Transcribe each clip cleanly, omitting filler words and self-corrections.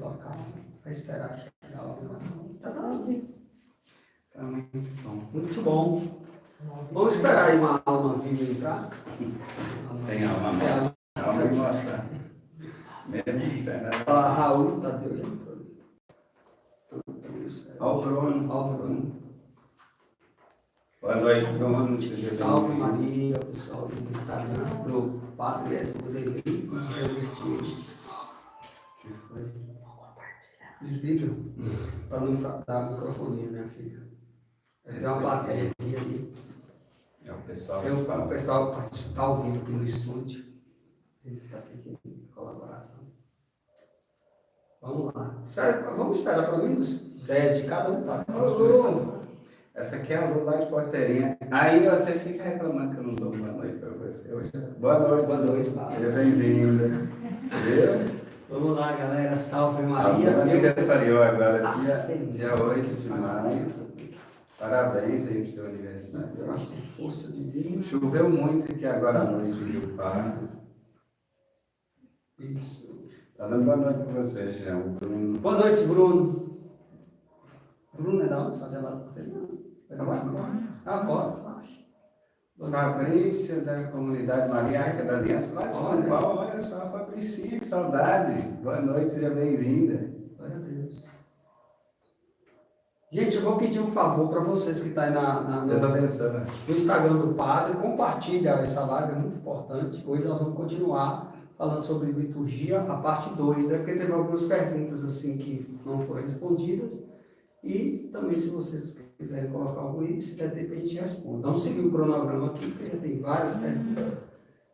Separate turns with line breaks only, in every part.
local, vai esperar chegar lá. Tá bom.
Tá muito bom.
Muito bom. Vamos esperar aí uma alma viva entrar.
Tem alma morta. Alma morta. Mesmo fé.
Raul, Tadeu e Antônio.
Ó o Bruno.
Ó o Bruno.
Boa noite, Bruno. Seja
Salve
bem-vindo.
Maria, pessoal do Instagram, do Padre Edson Rodrigues e Gerbertinho.
Que foi?
Desliga, para não dar microfonia, minha filha. Tem uma plateia aqui ali.
É o pessoal.
Tem o pessoal que está ao vivo aqui no estúdio. Ele está pedindo colaboração. Vamos lá. Vamos esperar pelo menos 10 de cada um, tá?
Essa aqui é a Lu lá de Porteirinha. Aí você fica reclamando que eu não dou boa noite para você hoje. Boa noite.
Boa noite, Paulo.
Seja bem-vinda. Viu?
Vamos lá, galera. Salve
A
Maria.
Lu aniversariou agora,
Sim.
dia 8 de maio. Parabéns aí pro seu aniversário.
Nossa, força divina.
Choveu muito aqui agora à noite em Rio Pardo.
Isso.
Tá dando boa noite para você, Jean. Bruno.
Boa noite, Bruno. Bruno é da onde? Só de lá do É da Cota, acho.
Fabrícia, da comunidade Mariática da Aliança, lá de São Paulo. Olha só, Fabricinha, que saudade. Boa noite, seja bem-vinda.
Glória a Deus. Gente, eu vou pedir um favor para vocês que estão aí
Deus abençoe.
no Instagram do Padre. Compartilha essa live, é muito importante. Hoje nós vamos continuar falando sobre liturgia, a parte 2, né? Porque teve algumas perguntas assim que não foram respondidas. E também, se vocês quiserem colocar algo aí, se der tempo a gente responde. Vamos seguir o cronograma aqui, porque já tem várias perguntas.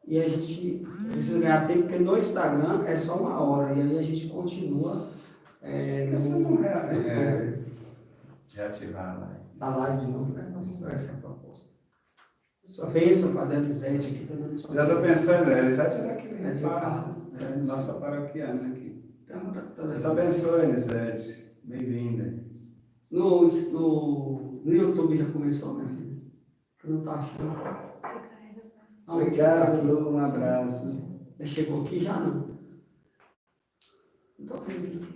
E a gente precisa ganhar tempo, porque no Instagram é só 1 hora. E aí a gente continua
Reativar a live.
a live de novo, né? Então, essa é a proposta. Sua bênção para a Delisete aqui.
Já estou pensando, Elisete é daqui,
É de Carro.
nossa paroquiana aqui.
Então,
Deus abençoe, Elisete. Bem-vinda.
No YouTube já começou, minha filha? Que não está achando.
Obrigado, Lu, um abraço.
Já chegou aqui já não? Não estou vendo.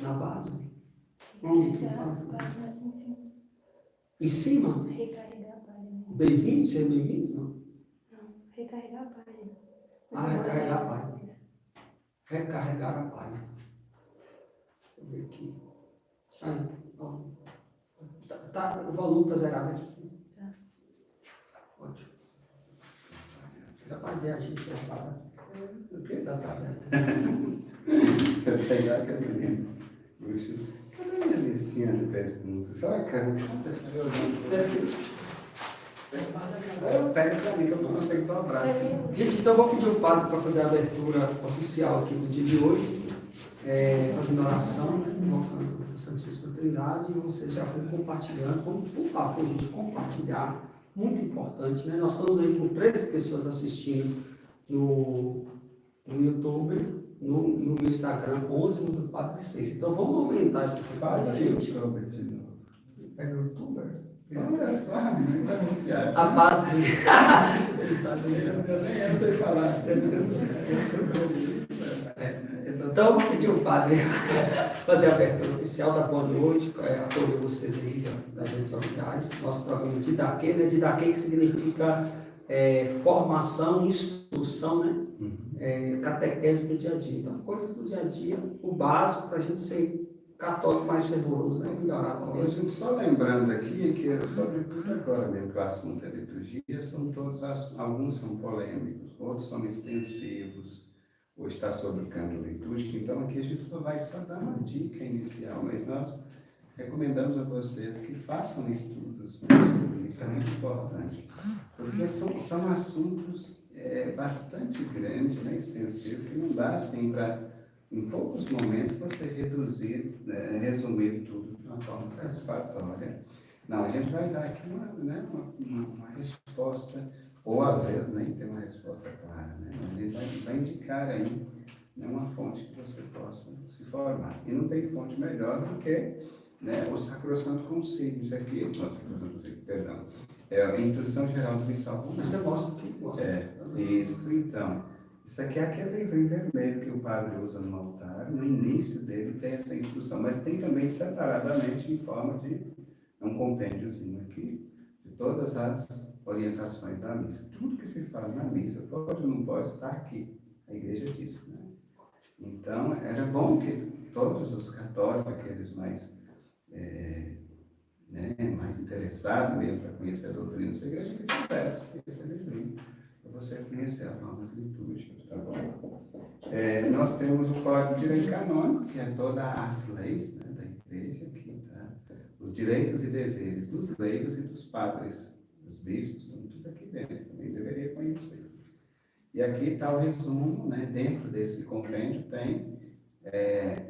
Na base. Onde que fala? Em cima?
Recarregar a página.
Bem-vindos? Sejam bem-vindos? Não.
Não, recarregar a página.
Recarregar a página. Recarregar a página. Deixa eu ver aqui. Aí, ó. O volume está zerado aqui.
Tá.
Ótimo. Dá para ver a gente preparado. O que dá para ver?
Eu vou pegar aquele livro. Puxa, cadê a minha listinha de perguntas? Será que eu pego para mim que eu não consigo dobrar.
Gente, então eu vou pedir o padre para fazer a abertura oficial aqui do dia de hoje, fazendo oração, invocando a Santíssima Trindade, e vocês já vão compartilhando. Vamos, por favor, gente, compartilhar, muito importante, né? Nós estamos aí com 13 pessoas assistindo no YouTube, no meu Instagram, 11, no Padre 6. Então vamos aumentar essa
Faz
quantidade,
aí,
gente.
Robert, de novo.
Pega o YouTuber.
Olha só, menino, vai anunciar.
A base de...
Eu nem sei falar.
Então, eu vou pedir o padre fazer a abertura oficial da boa noite, acolher vocês aí das redes sociais. Nosso programa Didaquê, né? Didaquê que significa formação, instrução, né? Catequese do dia a dia. Então, coisas do dia a dia, o básico para a gente ser católico mais fervoroso, né? Melhorar também.
Hoje, só lembrando aqui que, sobretudo agora, dentro do assunto da liturgia, alguns são polêmicos, outros são extensivos. Hoje está sobre o canto litúrgico, então aqui a gente vai só dar uma dica inicial, mas nós recomendamos a vocês que façam estudos, né, sobre isso, é muito importante, porque são assuntos bastante grandes, né, extensivos, que não dá assim para, em poucos momentos, você resumir tudo de uma forma satisfatória. Não, a gente vai dar aqui uma resposta, ou às vezes nem tem uma resposta clara, né? A gente vai indicar aí, né, uma fonte que você possa se formar. E não tem fonte melhor do que, né, o Sacrosanto Concílio. Isso aqui, Sacrosanto Concílio, perdão, é a Instrução Geral do Missal Romano.
Você mostra aqui?
Isso, então. Isso aqui é aquele livro em vermelho que o padre usa no altar. No início dele tem essa instrução, mas tem também separadamente em forma de um compêndiozinho aqui, de todas as orientações da missa. Tudo que se faz na missa pode ou não pode estar aqui, a igreja diz, né? Então, era bom que todos os católicos, aqueles mais, mais interessados mesmo para conhecer a doutrina da igreja, que tivesse esse livrinho, para você conhecer as normas litúrgicas, tá bom? Nós temos o Código de Direito Canônico, que é todas as leis, né, da igreja, aqui, tá? Os direitos e deveres dos leigos e dos padres, dos bispos, estão tudo aqui dentro, também deveria conhecer. E aqui está o resumo, né? Dentro desse compêndio tem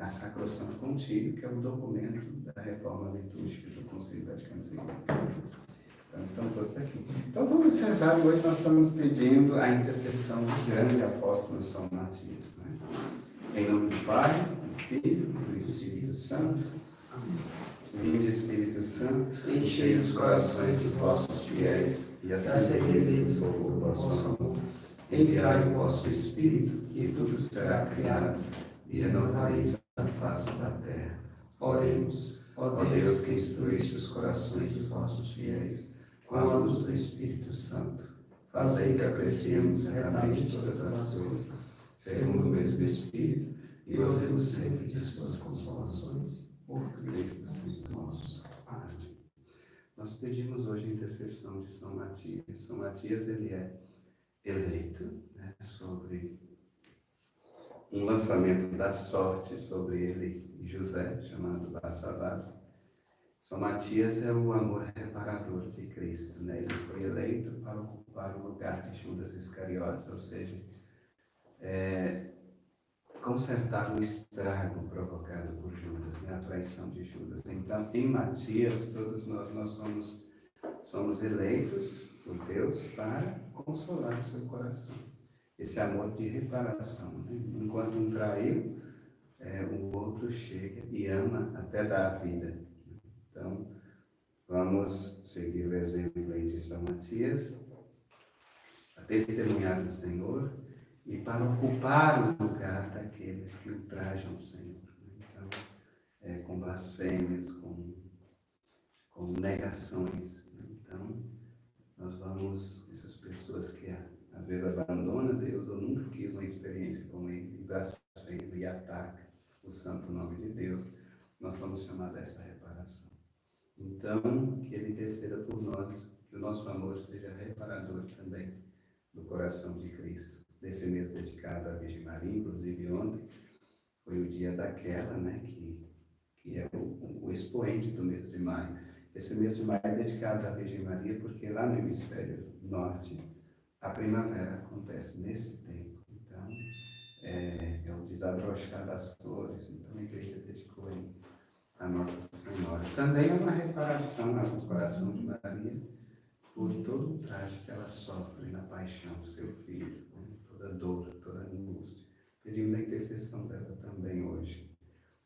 a Sacrosanto Concílio, que é o documento da reforma litúrgica do Concílio Vaticano II. Então, estão todos aqui. Então, vamos rezar. Hoje nós estamos pedindo a intercessão do grande apóstolo São Matias. Né? Em nome do Pai, do Filho e do Espírito Santo. Vinde, Espírito Santo, enchei os corações dos vossos fiéis e acendei o fogo do vosso amor. Enviai o vosso Espírito, e tudo será criado, e renovareis a face da terra. Oremos, ó Deus, que instruíste os corações dos vossos fiéis, com a luz do Espírito Santo. Fazei que apreciemos retamente todas as coisas, segundo o mesmo Espírito, e gozemos sempre de suas consolações. Por Cristo Senhor nosso. Amém. Nós pedimos hoje a intercessão de São Matias. São Matias, ele é eleito, né, sobre um lançamento da sorte sobre ele e José, chamado Barsabás. São Matias é o amor reparador de Cristo, né? Ele foi eleito para ocupar o lugar de Judas Iscariotes, ou seja, consertar o estrago provocado por Judas, né? A traição de Judas. Então, em Matias, todos nós somos eleitos por Deus para consolar o seu coração. Esse amor de reparação, né? Enquanto um traiu, o outro chega e ama até dar a vida. Então, vamos seguir o exemplo aí de São Matias, a testemunhar do Senhor e para ocupar o lugar daqueles que ultrajam o Senhor. Então, com blasfêmias, com negações. Então, nós vamos, essas pessoas que às vezes abandonam Deus ou nunca quis uma experiência com Ele, e blasfema e ataca o santo nome de Deus, nós somos chamados a essa reparação. Então, que Ele interceda por nós, que o nosso amor seja reparador também do coração de Cristo. Desse mês dedicado à Virgem Maria, inclusive ontem, foi o dia daquela, né, que é o expoente do mês de maio. Esse mês de maio é dedicado à Virgem Maria porque lá no hemisfério norte a primavera acontece nesse tempo. Então, é o desabrochar das flores. Então, a igreja dedicou aí a Nossa Senhora. Também é uma reparação ao coração de Maria por todo o traje que ela sofre na paixão do seu filho, né? Toda dor, toda angústia. Pedimos a intercessão dela também hoje.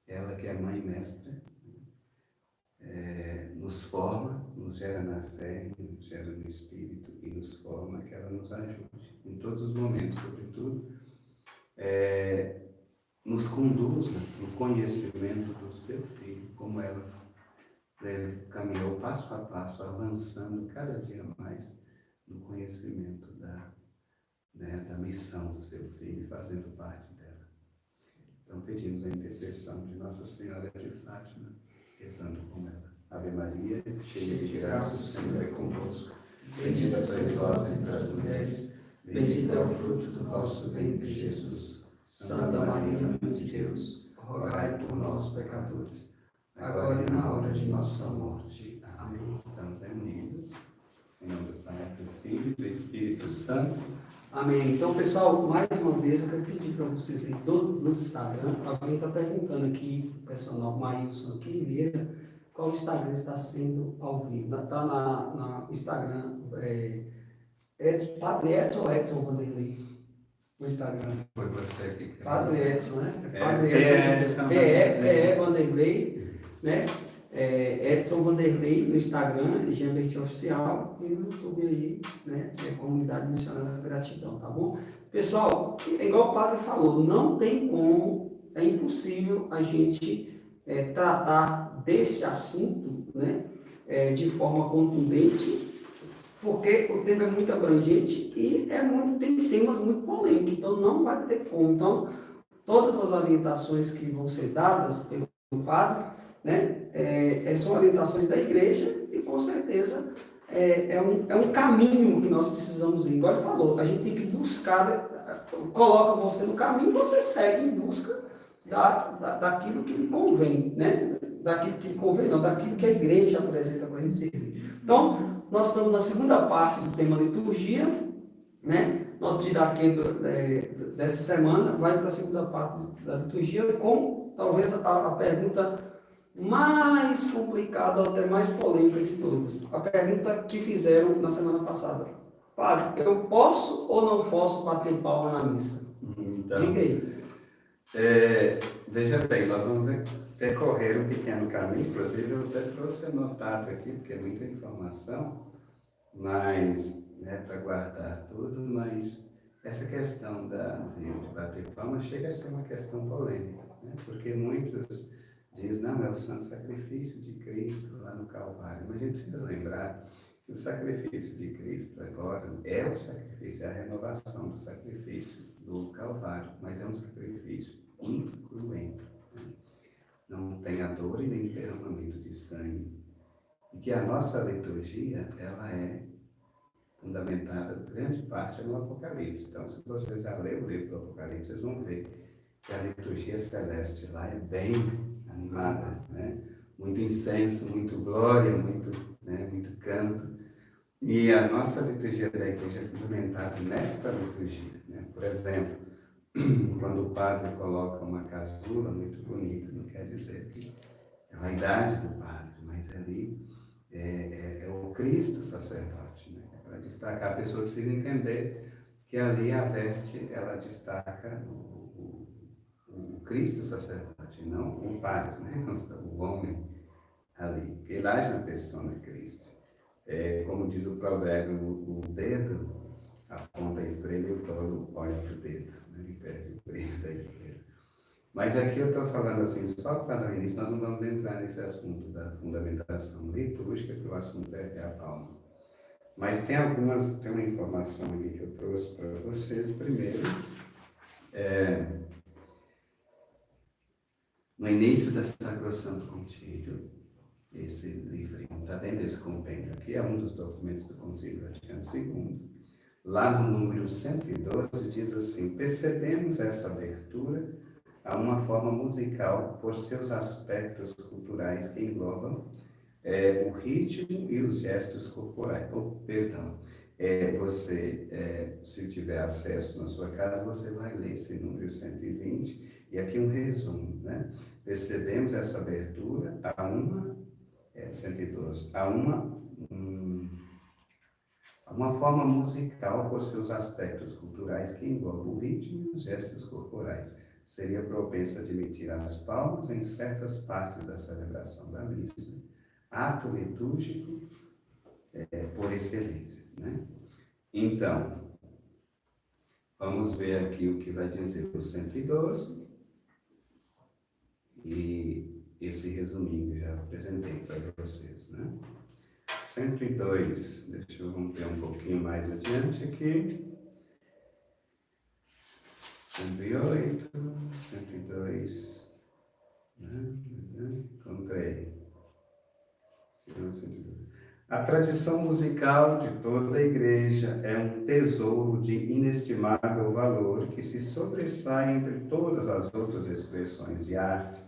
Ela que é mãe mestra, nos forma, nos gera na fé, nos gera no Espírito e nos forma, que ela nos ajude em todos os momentos, sobretudo, nos conduza no conhecimento do seu Filho, como ela caminhou passo a passo, avançando cada dia mais no conhecimento da missão do seu Filho, fazendo parte dela. Então pedimos a intercessão de Nossa Senhora de Fátima, rezando com ela. Ave Maria, cheia de graça, o Senhor é convosco. Bendita sois vós entre as mulheres, bendito é o fruto do vosso ventre, Jesus. Santa Maria, Mãe de Deus, rogai por nós, pecadores, agora e na hora de nossa morte. Amém. Estamos unidos. Em nome do Pai, do Filho e do Espírito Santo.
Amém. Então, pessoal, mais uma vez eu quero pedir para vocês aí, nos Instagram, alguém está perguntando aqui, o personal Maílson aqui, Limeira, qual Instagram está sendo ao vivo. Está na Instagram, Padre Edson ou Edson Vanderlei? O Instagram.
Foi você que criou.
Padre Edson, né?
Padre
Edson, PE Vanderlei, né? Edson Vanderlei no Instagram, Gembert Oficial, e no YouTube aí, né? Comunidade Missionária da Gratidão, tá bom? Pessoal, igual o padre falou, não tem como é impossível a gente tratar desse assunto, né, de forma contundente, porque o tema é muito abrangente e tem temas muito polêmicos, então não vai ter como. Então, todas as orientações que vão ser dadas pelo padre, né, são orientações da igreja e, com certeza, é um caminho que nós precisamos ir. Igual ele falou, a gente tem que buscar, coloca você no caminho, você segue em busca daquilo que lhe convém, né? Daquilo que lhe convém, não, daquilo que a igreja apresenta para a gente seguir. Então, nós estamos na segunda parte do tema liturgia, né? Nosso destaque dessa semana vai para a segunda parte da liturgia com talvez a pergunta mais complicada ou até mais polêmica de todas. A pergunta que fizeram na semana passada. Padre, eu posso ou não posso bater palma na missa?
Então,
Diga aí.
Veja bem, nós vamos percorrer um pequeno caminho, inclusive eu até trouxe anotado aqui, porque é muita informação, mas, para guardar tudo, mas essa questão de bater palma chega a ser uma questão polêmica, né? Porque muitos dizem, não, é o santo sacrifício de Cristo lá no Calvário, mas a gente precisa lembrar que o sacrifício de Cristo agora é o sacrifício, é a renovação do sacrifício do Calvário, mas é um sacrifício incruento, né? Não tem a dor e nem derramamento de sangue. E que a nossa liturgia, ela é fundamentada, grande parte, no Apocalipse. Então, se vocês já lerem o livro do Apocalipse, vocês vão ver que a liturgia celeste lá é bem animada, né? Muito incenso, muito glória, muito canto. E a nossa liturgia da igreja é fundamentada nesta liturgia, né? Por exemplo, quando o padre coloca uma casula muito bonita, não quer dizer que é a vaidade do padre, mas ali é o Cristo sacerdote, né? Para destacar, a pessoa precisa entender que ali a veste, ela destaca o Cristo sacerdote, não o padre, né? O homem ali, ele age na pessoa de Cristo. Como diz o provérbio, o dedo aponta a estrela e o tolo olha para o dedo, né? E perde o brilho da estrela. Mas aqui eu estou falando assim, só para dar início, nós não vamos entrar nesse assunto da fundamentação litúrgica, que o assunto é a palma. Mas tem uma informação aqui que eu trouxe para vocês. Primeiro, no início da Sacrosanto Concílio, esse livrinho está dentro desse compêndio aqui, é um dos documentos do Concílio Vaticano II. Lá no número 112 diz assim: percebemos essa abertura a uma forma musical por seus aspectos culturais que englobam o ritmo e os gestos corporais. Se tiver acesso na sua casa, você vai ler esse número 120 e aqui um resumo, né? Percebemos essa abertura a uma, 112, a uma forma musical por seus aspectos culturais que englobam o ritmo e os gestos corporais. Seria propenso a admitir as palmas em certas partes da celebração da missa, ato litúrgico por excelência, né? Então, vamos ver aqui o que vai dizer o 112 e esse resuminho já apresentei para vocês, né? 102, deixa eu romper um pouquinho mais adiante aqui. 108, 102, né? Encontrei. A tradição musical de toda a igreja é um tesouro de inestimável valor que se sobressai entre todas as outras expressões de arte,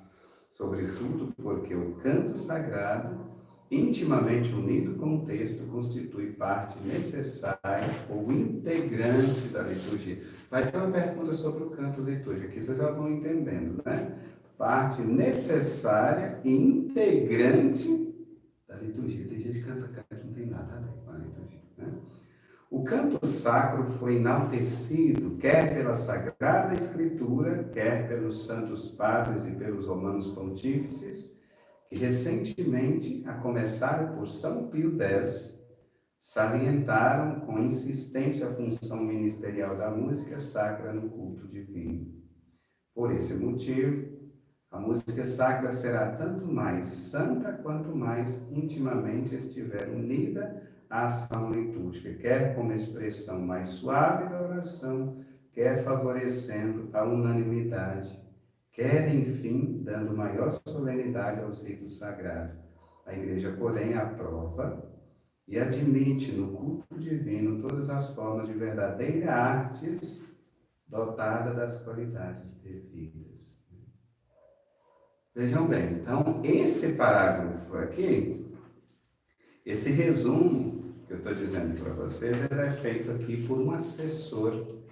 sobretudo porque o canto sagrado, intimamente unido com o texto, constitui parte necessária ou integrante da liturgia. Vai ter uma pergunta sobre o canto litúrgico, aqui vocês já vão entendendo, né? Parte necessária e integrante da liturgia. Tem gente que canta canto que não tem nada a ver com a liturgia, né? O canto sacro foi enaltecido, quer pela Sagrada Escritura, quer pelos santos padres e pelos romanos pontífices, que recentemente, a começar por São Pio X, salientaram com insistência a função ministerial da música sacra no culto divino. Por esse motivo, a música sacra será tanto mais santa quanto mais intimamente estiver unida à ação litúrgica, quer como expressão mais suave da oração, quer favorecendo a unanimidade, quer, enfim, dando maior solenidade aos ritos sagrados. A Igreja, porém, aprova e admite no culto divino todas as formas de verdadeira artes dotada das qualidades devidas. Vejam bem, então, esse parágrafo aqui, esse resumo que eu estou dizendo para vocês, ele é feito aqui por um assessor,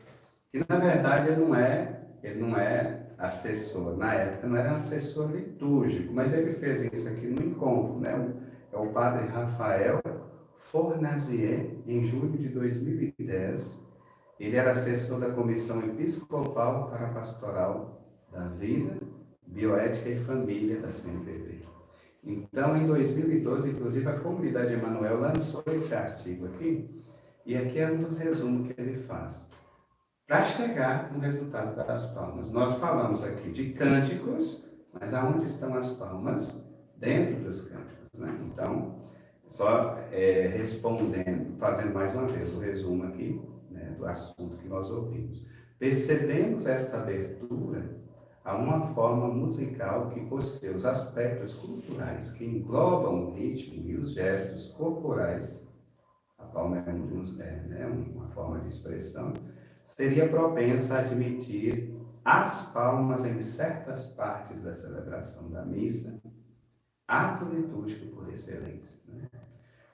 que na verdade ele não é assessor, na época não era um assessor litúrgico, mas ele fez isso aqui no encontro, né? É o padre Rafael Fornazier, em julho de 2010. Ele era assessor da Comissão Episcopal para a Pastoral da Vida, Bioética e Família da CNBB. Então, em 2012, inclusive, a Comunidade Emanuel lançou esse artigo aqui, e aqui é um dos resumos que ele faz. Para chegar no resultado das palmas, nós falamos aqui de cânticos, mas aonde estão as palmas? Dentro dos cânticos, né? Então, só respondendo, fazendo mais uma vez o resumo aqui, né, do assunto que nós ouvimos. Percebemos esta abertura a uma forma musical que, por seus aspectos culturais, que englobam o ritmo e os gestos corporais, a palma é uma forma de expressão, seria propensa a admitir as palmas em certas partes da celebração da missa, ato litúrgico por excelência. Né?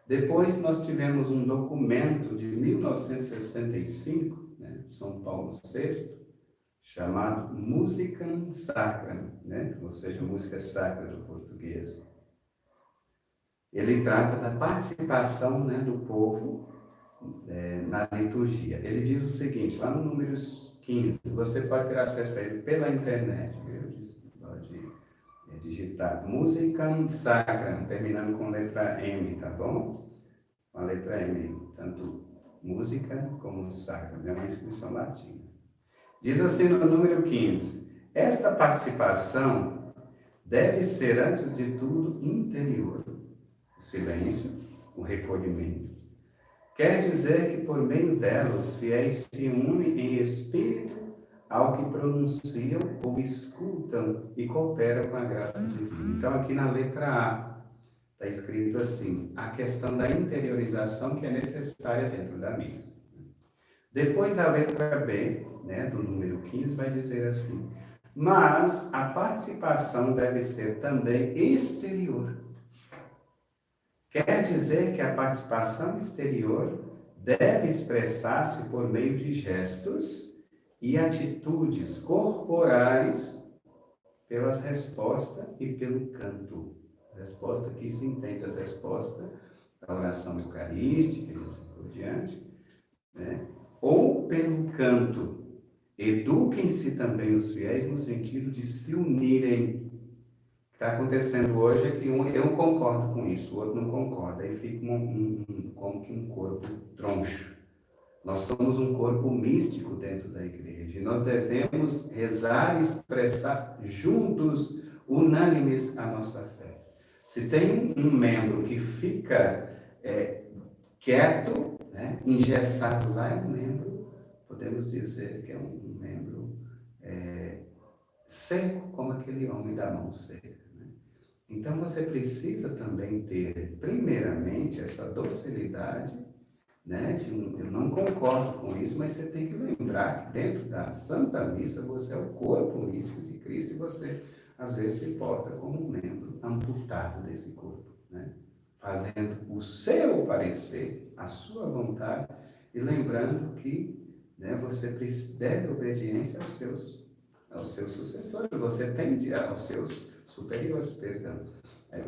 Depois nós tivemos um documento de 1965, né, São Paulo VI, chamado Musicam Sacra, né, ou seja, música sacra do português. Ele trata da participação, né, do povo na liturgia. Ele diz o seguinte, lá no número 15, você pode ter acesso a ele pela internet, pode digitar Musicam Sacra, terminando com letra M, tá bom? Com a letra M, tanto música como sacra, é uma inscrição latina. Diz assim no número 15, esta participação deve ser, antes de tudo, interior, o silêncio, o recolhimento. Quer dizer que por meio dela os fiéis se unem em espírito ao que pronunciam ou escutam e cooperam com a graça divina. Então aqui na letra A está escrito assim, a questão da interiorização que é necessária dentro da missa. Depois a letra B, né, do número 15, vai dizer assim, mas a participação deve ser também exterior. Quer dizer que a participação exterior deve expressar-se por meio de gestos e atitudes corporais pelas respostas e pelo canto. Resposta aqui se entende as respostas da oração eucarística e assim por diante, né? Ou pelo canto. Eduquem-se também os fiéis no sentido de se unirem. O que está acontecendo hoje é que eu concordo com isso, o outro não concorda, aí fica como que um corpo troncho. Nós somos um corpo místico dentro da igreja e nós devemos rezar e expressar juntos, unânimes, a nossa fé. Se tem um membro que fica quieto, né, engessado lá, é um membro, podemos dizer que é um membro seco, como aquele homem da mão seca. Né? Então você precisa também ter, primeiramente, essa docilidade, né? Eu não concordo com isso, mas você tem que lembrar que dentro da Santa Missa você é o corpo místico de Cristo e você, às vezes, se porta como um membro amputado desse corpo, né? Fazendo o seu parecer, a sua vontade, e lembrando que, né, você deve obediência aos seus sucessores, você tem aos seus superiores, perdão.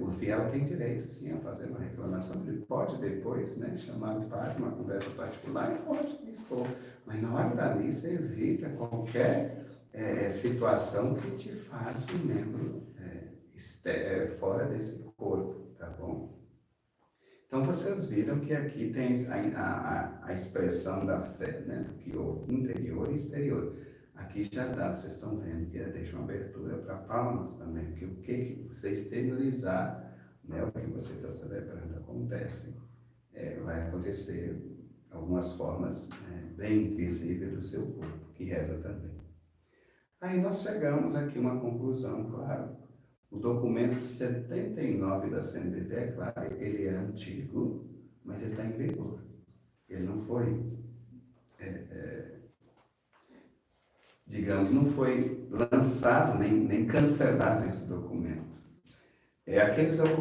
O fiel tem direito, sim, a fazer uma reclamação, ele pode depois, né, chamar o padre, uma conversa particular, e pode expor, mas na hora da missa evita qualquer situação que te faça um membro fora desse corpo, tá bom? Então vocês viram que aqui tem a expressão da fé, né, do que o interior e exterior. Aqui já dá, vocês estão vendo que deixa uma abertura para palmas também, porque o que você exteriorizar, né, o que você está celebrando acontece, vai acontecer algumas formas bem visíveis do seu corpo, que reza também. Aí nós chegamos aqui a uma conclusão, claro. O documento 79 da CNBB, é claro, ele é antigo, mas ele está em vigor. Ele não foi, digamos, não foi lançado nem cancelado esse documento.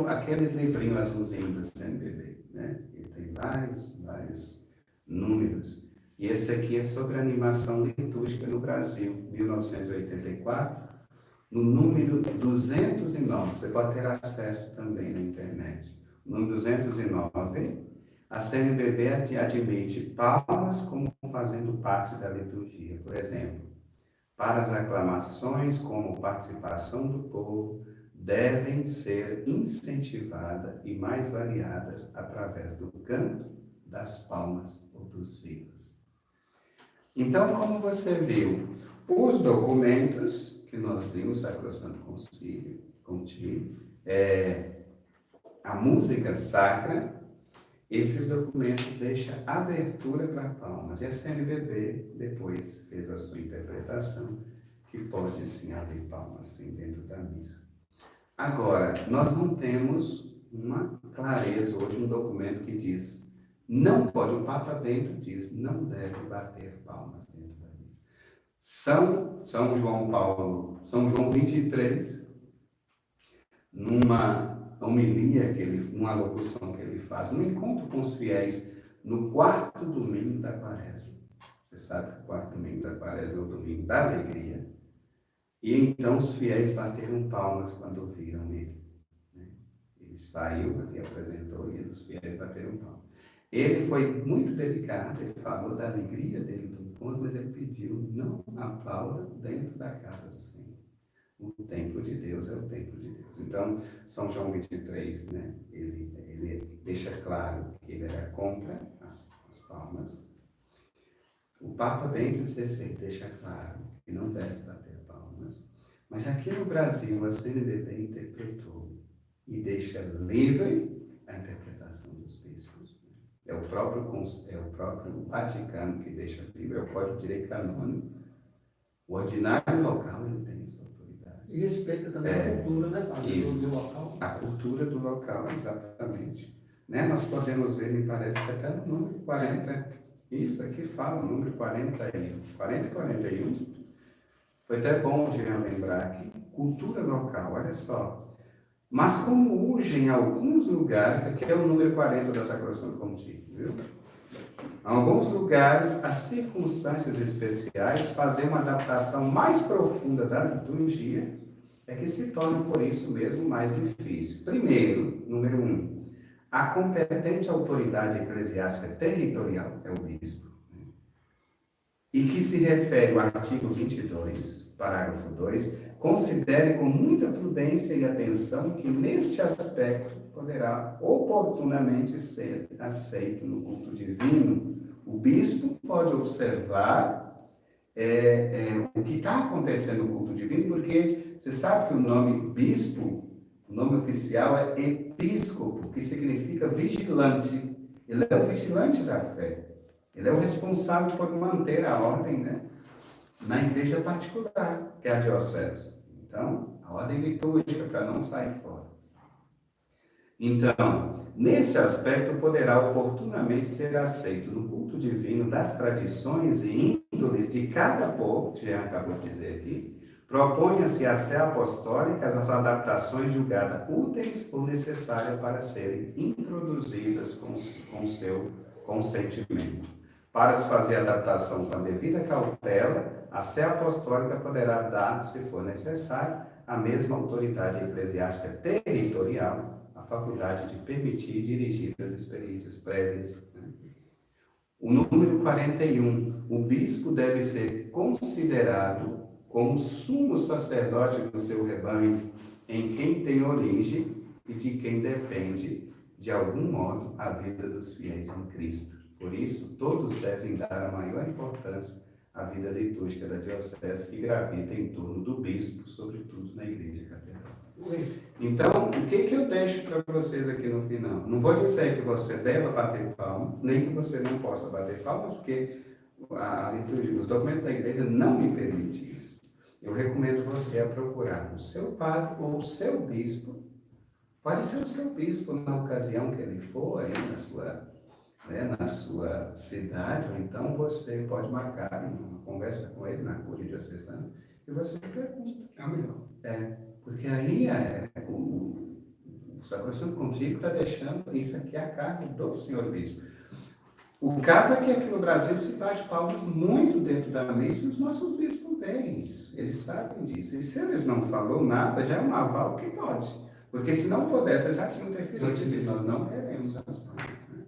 Aqueles livrinhos azulzinhos da CNBB, né? Ele tem vários números. E esse aqui é sobre animação litúrgica no Brasil, 1984, no número 209. Você pode ter acesso também na internet. No número 209, a CNBB admite palmas como fazendo parte da liturgia. Por exemplo, para as aclamações como participação do povo, devem ser incentivadas e mais variadas através do canto, das palmas ou dos vivos. Então, como você viu, os documentos que nós vimos, Sacrosanto Concílio, a música sacra, esses documentos deixam abertura para palmas. E a CNBB depois fez a sua interpretação, que pode sim haver palmas sim, dentro da missa. Agora, nós não temos uma clareza hoje, um documento que diz, não pode, o Papa Bento diz, não deve bater palmas dentro da missa. São João 23, numa homilia, numa locução que ele faz, num encontro com os fiéis, no quarto domingo da Quaresma. Você sabe que o quarto domingo da Quaresma é o domingo da alegria. E então os fiéis bateram palmas quando viram ele. Ele saiu ali, apresentou, e os fiéis bateram palmas. Ele foi muito delicado, ele falou da alegria dele do encontro, mas ele pediu, não aplauda dentro da casa do Senhor. O templo de Deus é o templo de Deus. Então, São João 23, né, ele deixa claro que ele era contra as palmas. O Papa Bento XVI deixa claro que não deve bater palmas. Mas aqui no Brasil, a CNBB interpretou e deixa livre a interpretação dos bispos. É o próprio Vaticano que deixa livre, é o Código de Direito Canônico. O ordinário local ele tem essa autoridade.
E respeita também a cultura, né, Padre? Do local.
A cultura do local, exatamente. Né? Nós podemos ver, me parece que até no número 40, isso aqui fala, o número 40 e 41. Foi até bom de lembrar aqui, cultura local, olha só. Mas como hoje em alguns lugares, aqui é o número 40 da Sacrosanto Concílio, viu? Em alguns lugares, as circunstâncias especiais fazem uma adaptação mais profunda da liturgia, é que se torna, por isso mesmo, mais difícil. Primeiro, número 1, a competente autoridade eclesiástica territorial é o bispo, e que se refere ao artigo 22, parágrafo 2, considere com muita prudência e atenção que neste aspecto poderá oportunamente ser aceito no culto divino. O bispo pode observar o que está acontecendo no culto divino, porque você sabe que o nome bispo, o nome oficial é episcopo, que significa vigilante. Ele é o vigilante da fé. Ele é o responsável por manter a ordem, né, na igreja particular, que é a diocese. Então, a ordem litúrgica, para não sair fora. Então, nesse aspecto, poderá oportunamente ser aceito no culto divino das tradições e índoles de cada povo, que já acabou de dizer aqui, proponha-se a sé apostólicas as adaptações julgadas úteis ou necessárias para serem introduzidas com seu consentimento. Para se fazer a adaptação com a devida cautela, a sé apostólica poderá dar, se for necessário, à mesma autoridade eclesiástica territorial a faculdade de permitir e dirigir as experiências prévias. O número 41, o bispo deve ser considerado como sumo sacerdote do seu rebanho, em quem tem origem e de quem depende, de algum modo, a vida dos fiéis em Cristo. Por isso, todos devem dar a maior importância a vida litúrgica da diocese que gravita em torno do bispo, sobretudo na igreja catedral. Então, o que eu deixo para vocês aqui no final? Não vou dizer que você deva bater palmas, nem que você não possa bater palmas, porque a liturgia, os documentos da igreja não me permitem isso. Eu recomendo você a procurar o seu padre ou o seu bispo. Pode ser o seu bispo na ocasião que ele for aí na sua cidade, ou então você pode marcar uma conversa com ele na Cúria Diocesana e você pergunta.
É o melhor.
Porque aí o Sacrosanto Contínuo está deixando isso aqui a cargo do senhor bispo. O caso é que aqui no Brasil se bate palmas muito dentro da missa e os nossos bispos veem isso, eles sabem disso. E se eles não falou nada, já é um aval que pode. Porque se não pudesse, eles já tinham interferido e diz, nós não queremos as palmas. Né?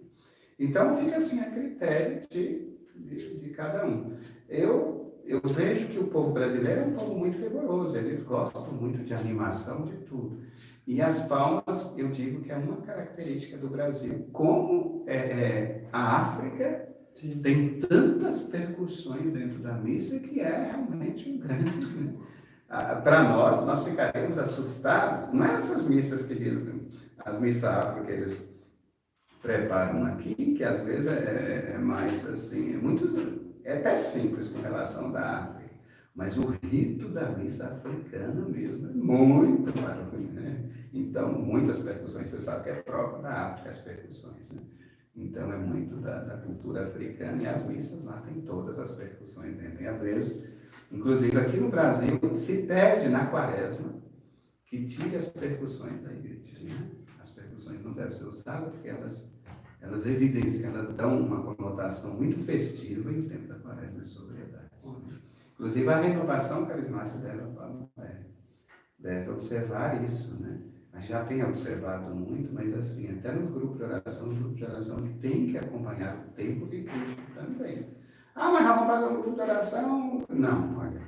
Então fica assim a critério de cada um. Eu vejo que o povo brasileiro é um povo muito fervoroso, eles gostam muito de animação, de tudo. E as palmas, eu digo que é uma característica do Brasil. Como a África tem tantas percussões dentro da missa que é realmente um grande... Né? Para nós ficaremos assustados. Não é essas missas que dizem, as missas afro que eles preparam aqui, que às vezes é mais assim, é até simples com relação da África, mas o rito da missa africana mesmo é muito barulho, né? Então, muitas percussões, você sabe que é próprio da África as percussões, né? Então, é muito da cultura africana e as missas lá tem todas as percussões dentro. E às vezes, inclusive aqui no Brasil, se pede na quaresma que tire as percussões da igreja, né? As percussões não devem ser usadas porque elas evidenciam, elas dão uma conotação muito festiva em tempo da quaresma e sobriedade. Inclusive, a renovação carismática deve observar isso, né? A gente já tem observado muito, mas assim, até nos grupos de oração, os grupos de oração têm que acompanhar o tempo litúrgico também. Ah, mas nós vamos fazer um grupo de oração? Não, olha,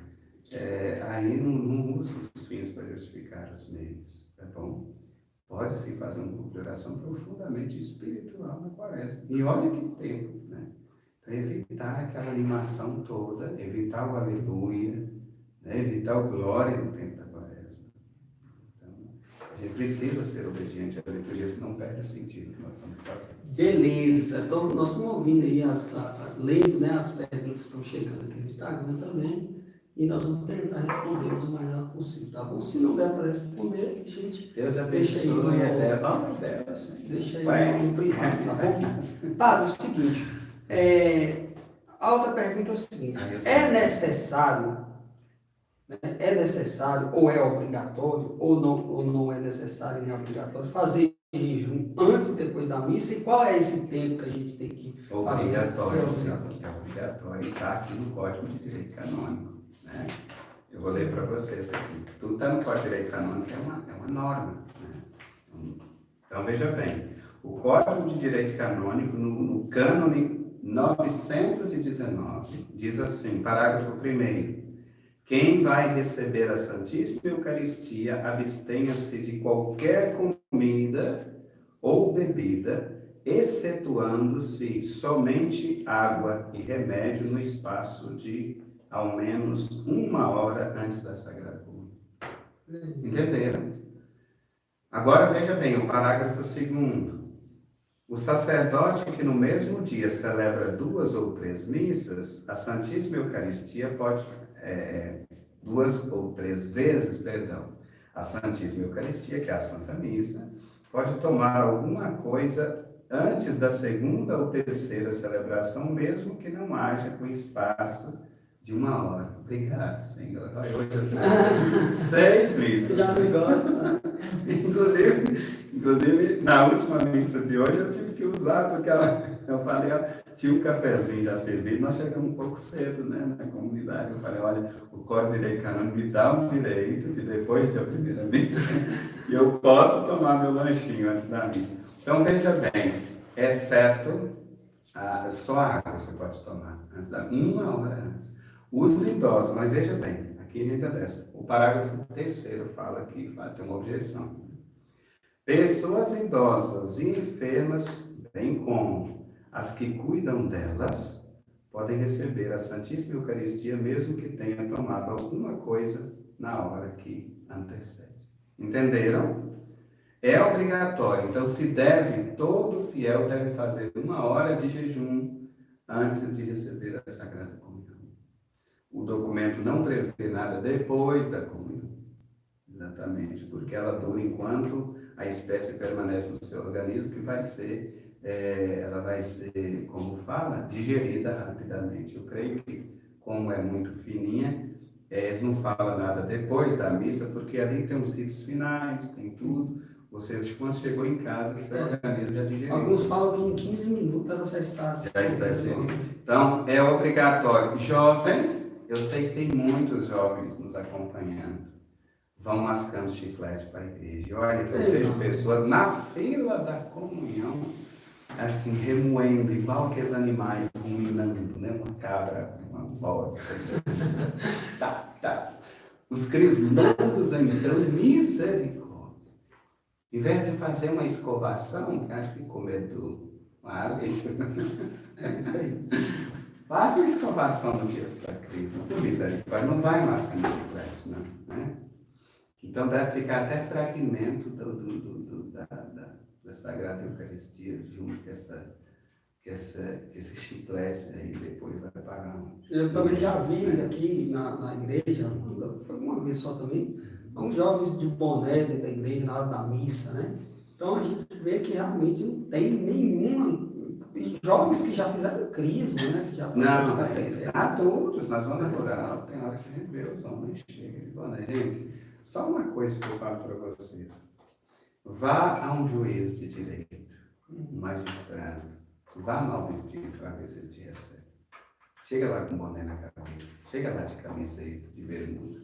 aí não usa os fins para justificar os meios, tá bom? Pode-se fazer um grupo de oração profundamente espiritual na quaresma. E olha que tempo, né? Para evitar aquela animação toda, evitar o aleluia, né? Evitar o glória no tempo da quaresma. Então, a gente precisa ser obediente à liturgia, senão perde o sentido que nós estamos fazendo.
Beleza, então nós estamos ouvindo aí, lendo, né, as perguntas que estão chegando aqui no Instagram também. E nós vamos tentar respondê-los o mais rápido possível, tá bom? Se não der para responder, a gente
Deus abençoe e eleva.
Deixa aí no privado, tá bom? Padre, o seguinte, a outra pergunta é o seguinte, é necessário ou é obrigatório, ou não é necessário nem obrigatório, fazer jejum antes e depois da missa? E qual é esse tempo que a gente tem que fazer?
Obrigatório, sim. É obrigatório, está aqui no Código de Direito Canônico. Né? Eu vou ler para vocês aqui. Tudo está no Código de Direito Canônico, é uma norma. Né? Então, veja bem, o Código de Direito Canônico, no cânone 919, diz assim, parágrafo 1º, quem vai receber a Santíssima Eucaristia, abstenha-se de qualquer comida ou bebida, excetuando-se somente água e remédio no espaço de ao menos 1 hora antes da Sagrada Comunhão. Entenderam? Agora veja bem, o parágrafo 2º. O sacerdote que no mesmo dia celebra 2 ou 3 missas, a Santíssima Eucaristia pode, 2 ou 3 vezes, a Santíssima Eucaristia, que é a Santa Missa, pode tomar alguma coisa antes da 2ª ou 3ª celebração, mesmo que não haja com espaço de 1 hora. Obrigado, Senhor. Hoje eu celebrei 6 missas.
Já me gosta.
Inclusive, na última missa de hoje, eu tive que usar, porque eu falei, tinha um cafezinho já servido, nós chegamos um pouco cedo, né, na comunidade. Eu falei, olha, o Código de Direito Canônico me dá um direito de, depois da primeira missa, e eu posso tomar meu lanchinho antes da missa. Então, veja bem, é certo, só água você pode tomar, antes 1 hora antes. Os idosos, mas veja bem, aqui a gente desce. O parágrafo 3º fala aqui, tem uma objeção. Pessoas idosas e enfermas, bem como as que cuidam delas, podem receber a Santíssima Eucaristia, mesmo que tenha tomado alguma coisa na hora que antecede. Entenderam? É obrigatório. Então, se deve, todo fiel deve fazer 1 hora de jejum antes de receber a Sagrada Comunhão. O documento não prevê nada depois da comunhão. Exatamente, porque ela dura enquanto a espécie permanece no seu organismo, que vai ser, ela vai ser, como fala, digerida rapidamente. Eu creio que, como é muito fininha, eles não falam nada depois da missa, porque ali tem os ritos finais, tem tudo. Você, quando chegou em casa, seu organismo já digeriu.
Alguns falam que em 15 minutos ela já está
digerida. Então, é obrigatório. Jovens, eu sei que tem muitos jovens nos acompanhando. Vão mascando chiclete para a igreja. E olha que eu vejo pessoas na fila da comunhão, assim, remoendo, igual aqueles animais ruminando, né? Uma cabra, uma bode. Tá. Os crismandos, então, misericórdia. Em vez de fazer uma escovação, que acho que com medo é isso aí. Faça uma escovação no dia do sacrismo, por misericórdia. Não vai mascando chiclete, não, né? Então deve ficar até fragmento da Sagrada Eucaristia junto com esse chiclete aí, depois vai parar.
Eu também já vi aqui na igreja, foi uma vez só também, uns jovens de boné dentro da igreja na hora da missa, né? Então a gente vê que realmente não tem nenhuma. Jovens que já fizeram crisma, né? Que já
não, adultos na zona rural, tem hora que a gente vê os homens chegam de boné. Gente, só uma coisa que eu falo para vocês. Vá a um juiz de direito, um magistrado, vá mal vestido para ver se ele te recebe. Chega lá com boné na cabeça, chega lá de camiseta, de bermuda.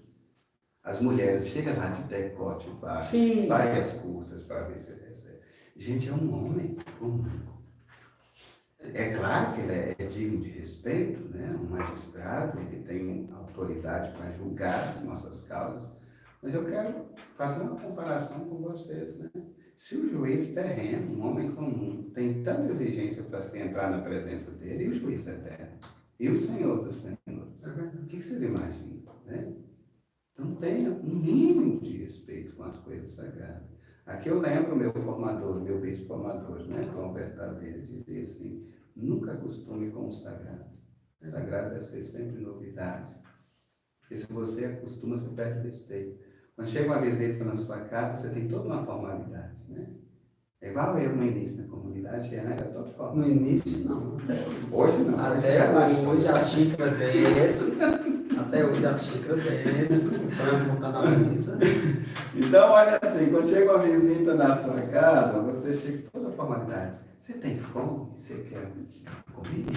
As mulheres, chega lá de decote baixo, saias curtas para ver se ele recebe. Gente, é um homem comum. É claro que ele é digno de respeito, né? Um magistrado, ele tem autoridade para julgar as nossas causas, mas eu quero fazer uma comparação com vocês, né? Se o juiz terreno, um homem comum, tem tanta exigência para se entrar na presença dele, e o juiz eterno, e o Senhor dos Senhores, o que vocês imaginam, né? Então tenha um mínimo de respeito com as coisas sagradas. Aqui eu lembro meu formador, meu bispo-formador, né, João Bertaveira, dizia assim, nunca acostume com o sagrado. O sagrado deve ser sempre novidade. Porque se você acostuma, você perde o respeito. Quando chega uma visita na sua casa, você tem toda uma formalidade, né? É igual eu no início da comunidade, era todo formal.
No início, não.
Hoje não.
Até hoje a xícara desce. Até hoje a xícara desce. O frango está na mesa.
Então, olha assim, quando chega uma visita na sua casa, você chega com toda a formalidade. Você tem fome? Você quer comida?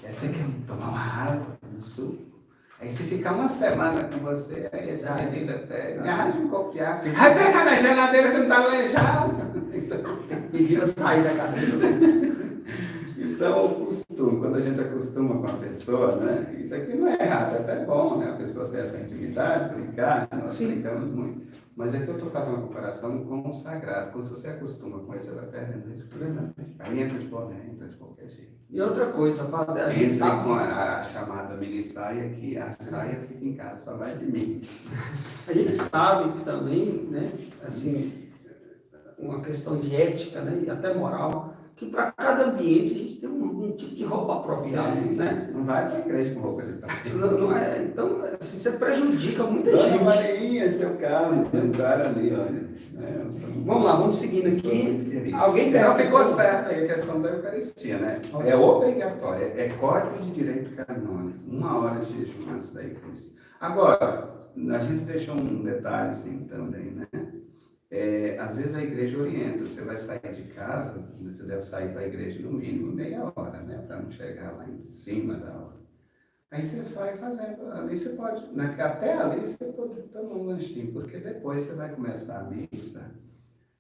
Você quer tomar uma água, um suco? Aí se ficar uma semana com você, aí essa visita pega, me arranja um copo de água. Vai pegar na geladeira, você não está aleijado.
Pediu sair da cadeira.
Então, o costume, quando a gente acostuma com a pessoa, né? Isso aqui não é errado, é até bom, né? A pessoa ter essa intimidade, brincar, nós brincamos muito. Mas aqui eu estou fazendo uma comparação com o sagrado. Quando você acostuma com isso, você vai perdendo isso. Aí entra de boné, entra de qualquer jeito.
E outra coisa, padre, a gente
entra
sabe
com a chamada mini saia, que a saia fica em casa, só vai de mim.
A gente sabe que também, né? Assim, uma questão de ética, né? E até moral, que para cada ambiente a gente tem um tipo de roupa apropriada, né?
Não vai para a igreja com roupa de praia.
Não é, então, assim, você prejudica muita
Dona
gente.
Marinha, seu Carlos, entraram ali, olha.
Vamos lá, vamos seguindo aqui. Alguém
então ficou certo aí a questão da Eucaristia, né? É obrigatório, é código de direito canônico, 1 hora de jejum antes da Eucaristia. Agora, a gente deixou um detalhe assim também, né? Às vezes a igreja orienta, você vai sair de casa, você deve sair para a igreja no mínimo meia hora, né? Para não chegar lá em cima da hora. Aí você vai fazendo, ali você pode, né? Até ali você pode tomar um lanchinho, porque depois você vai começar a missa,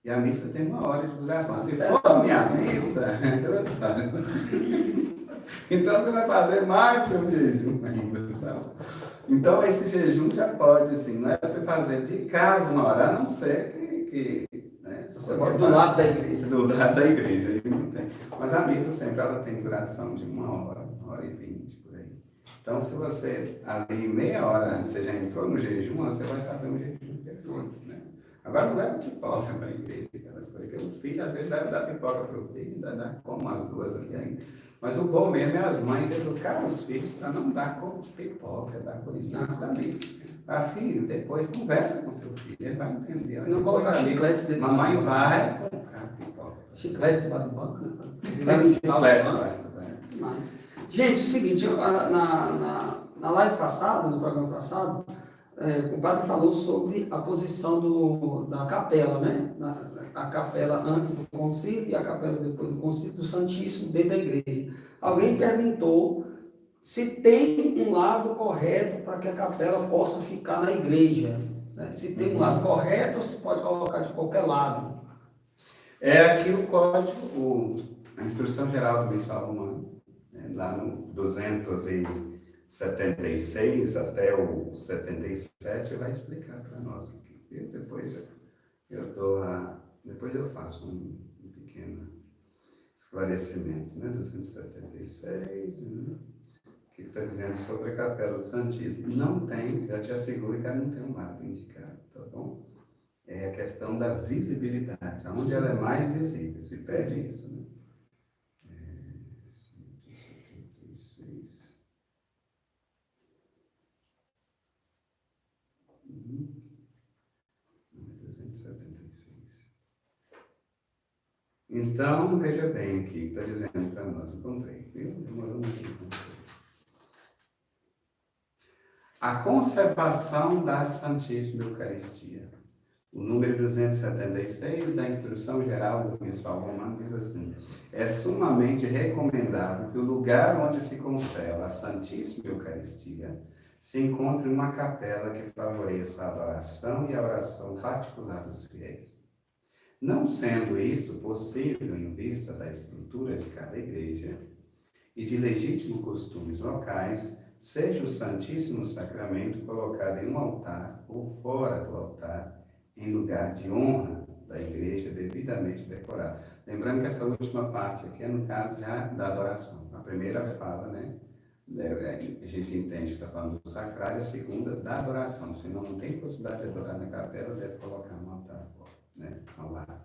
e a missa tem 1 hora de duração. Se for a minha missa, então você vai fazer mais que um jejum ainda. Então esse jejum já pode, assim, não é você fazer de casa 1 hora, a não ser que né,
você mora do lado da igreja.
Do lado da igreja, aí não tem. Mas a missa sempre ela tem duração de 1 hora. 1h20, por aí. Então, se você, ali meia hora antes, você já entrou no jejum, você vai fazer um jejum perfeito, né? Agora não leva pipoca para a igreja, aquela coisa, porque o filho às vezes deve dar pipoca para o filho, ainda dá como as duas ali ainda. Mas o bom mesmo é as mães educar os filhos para não dar com pipoca, dar coisinha antes da missa. Ah, filho, depois conversa com seu filho, ele vai entender.
Não colocar chiclete dentro.
Mamãe vai comprar pipoca.
Chiclete lá do banco, né?
Chiclete, eu acho também.
Mas, gente, é o seguinte, na live passada, no programa passado, o padre falou sobre a posição da capela, né? A capela antes do concílio e a capela depois do concílio do Santíssimo dentro da igreja. Alguém perguntou se tem um lado correto para que a capela possa ficar na igreja, né? Se tem um lado correto ou se pode colocar de qualquer lado.
É aqui o código, a Instrução Geral do Missal Romano, lá no 276 até o 77, vai explicar para nós aqui. Depois eu faço um pequeno esclarecimento, né? 276, né? Que está dizendo sobre a Capela do Santíssimo. Não tem, já te asseguro que ela não tem um lado indicado, tá bom? É a questão da visibilidade, onde ela é mais visível, se perde isso, né? 176. Uhum. 276. Então, veja bem aqui, está dizendo para nós, encontrei, viu? Demorou um pouco. A conservação da Santíssima Eucaristia. O número 276 da Instrução Geral do Missal Romano diz assim: é sumamente recomendável que o lugar onde se conserva a Santíssima Eucaristia se encontre uma capela que favoreça a adoração e a oração particular dos fiéis. Não sendo isto possível em vista da estrutura de cada igreja e de legítimos costumes locais, seja o Santíssimo Sacramento colocado em um altar ou fora do altar, em lugar de honra da igreja devidamente decorado. Lembrando que essa última parte aqui é no caso já da adoração. A primeira fala, né? A gente entende que está falando do sacrário, a segunda da adoração. Se não tem possibilidade de adorar na capela, deve colocar no altar, né? Ao lado.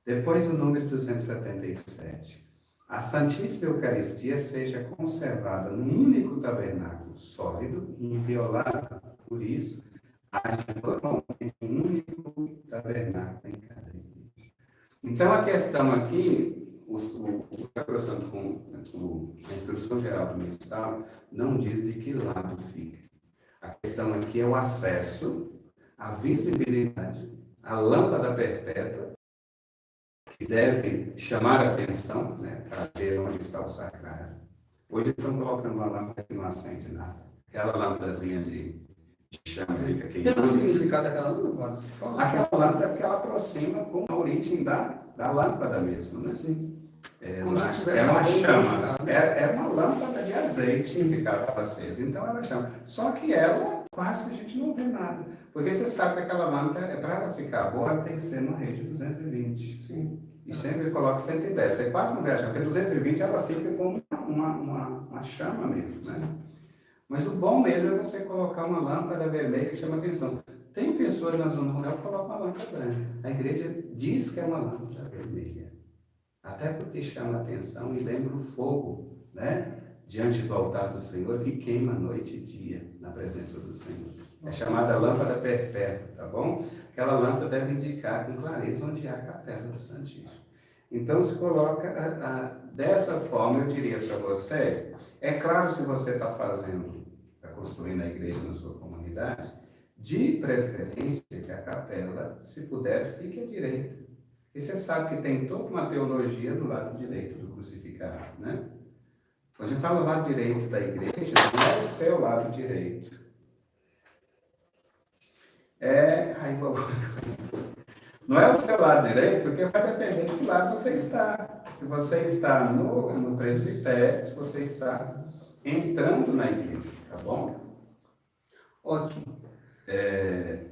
Depois do número 277. A Santíssima Eucaristia seja conservada num único tabernáculo sólido e inviolável. Por isso, age normalmente um único tabernáculo em cada igreja. Então, a questão aqui, o Sacrosanto, a Instrução Geral do Missal, não diz de que lado fica. A questão aqui é o acesso, a visibilidade, a lâmpada perpétua, que deve chamar a atenção, né, para ver onde está o sacrário. Hoje estão colocando uma lâmpada que não acende nada. Aquela lâmpadazinha de chama que fica
Tem um significado daquela lâmpada?
Aquela lâmpada é porque ela aproxima com a origem da lâmpada mesmo, né?
Sim.
É
Como
uma,
se tivesse
é uma
algum
chama,
significado.
é uma lâmpada de azeite que ficava acesa, então ela chama. Só que ela, quase a gente não vê nada, porque você sabe que aquela lâmpada, para ela ficar boa, ela tem que ser numa rede de 220. Sim. E sempre coloca 110, você quase não vê a chama, porque 220 ela fica com uma chama mesmo, né? Mas o bom mesmo é você colocar uma lâmpada vermelha que chama atenção. Tem pessoas na zona rural que colocam uma lâmpada branca. A igreja diz que é uma lâmpada vermelha. Até porque chama atenção e lembra o fogo, né? Diante do altar do Senhor, que queima noite e dia na presença do Senhor. É chamada lâmpada perpétua, tá bom? Aquela lâmpada deve indicar com clareza onde há a capela do Santíssimo. Então se coloca dessa forma, eu diria para você, é claro, se você está construindo a igreja na sua comunidade, de preferência que a capela, se puder, fique à direita. E você sabe que tem toda uma teologia do lado direito do crucificado, né? Quando a gente fala lado direito da igreja, não é o seu lado direito. Não é o seu lado direito, porque vai depender de que lado você está. Se você está no presbitério, se você está entrando na igreja, tá bom?
Ótimo.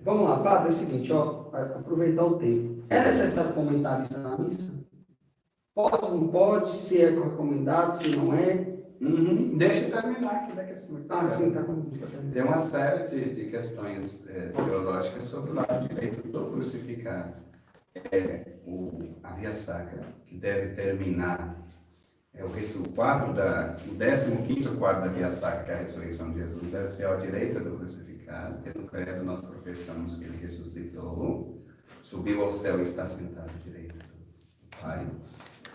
Vamos lá, padre, é o seguinte, ó, aproveitar o tempo. É necessário comentarista na missa? Pode, não pode, se é recomendado, se não é?
Deixa eu terminar aqui da questão.
Sim, tá com
Tem uma série de questões teológicas sobre o lado direito do crucificado. A via sacra, que deve terminar, o quadro o 15º quadro da via sacra, que é a ressurreição de Jesus, deve ser à direita do crucificado, porque no credo nós professamos que ele ressuscitou, subiu ao céu e está sentado à direita do Pai.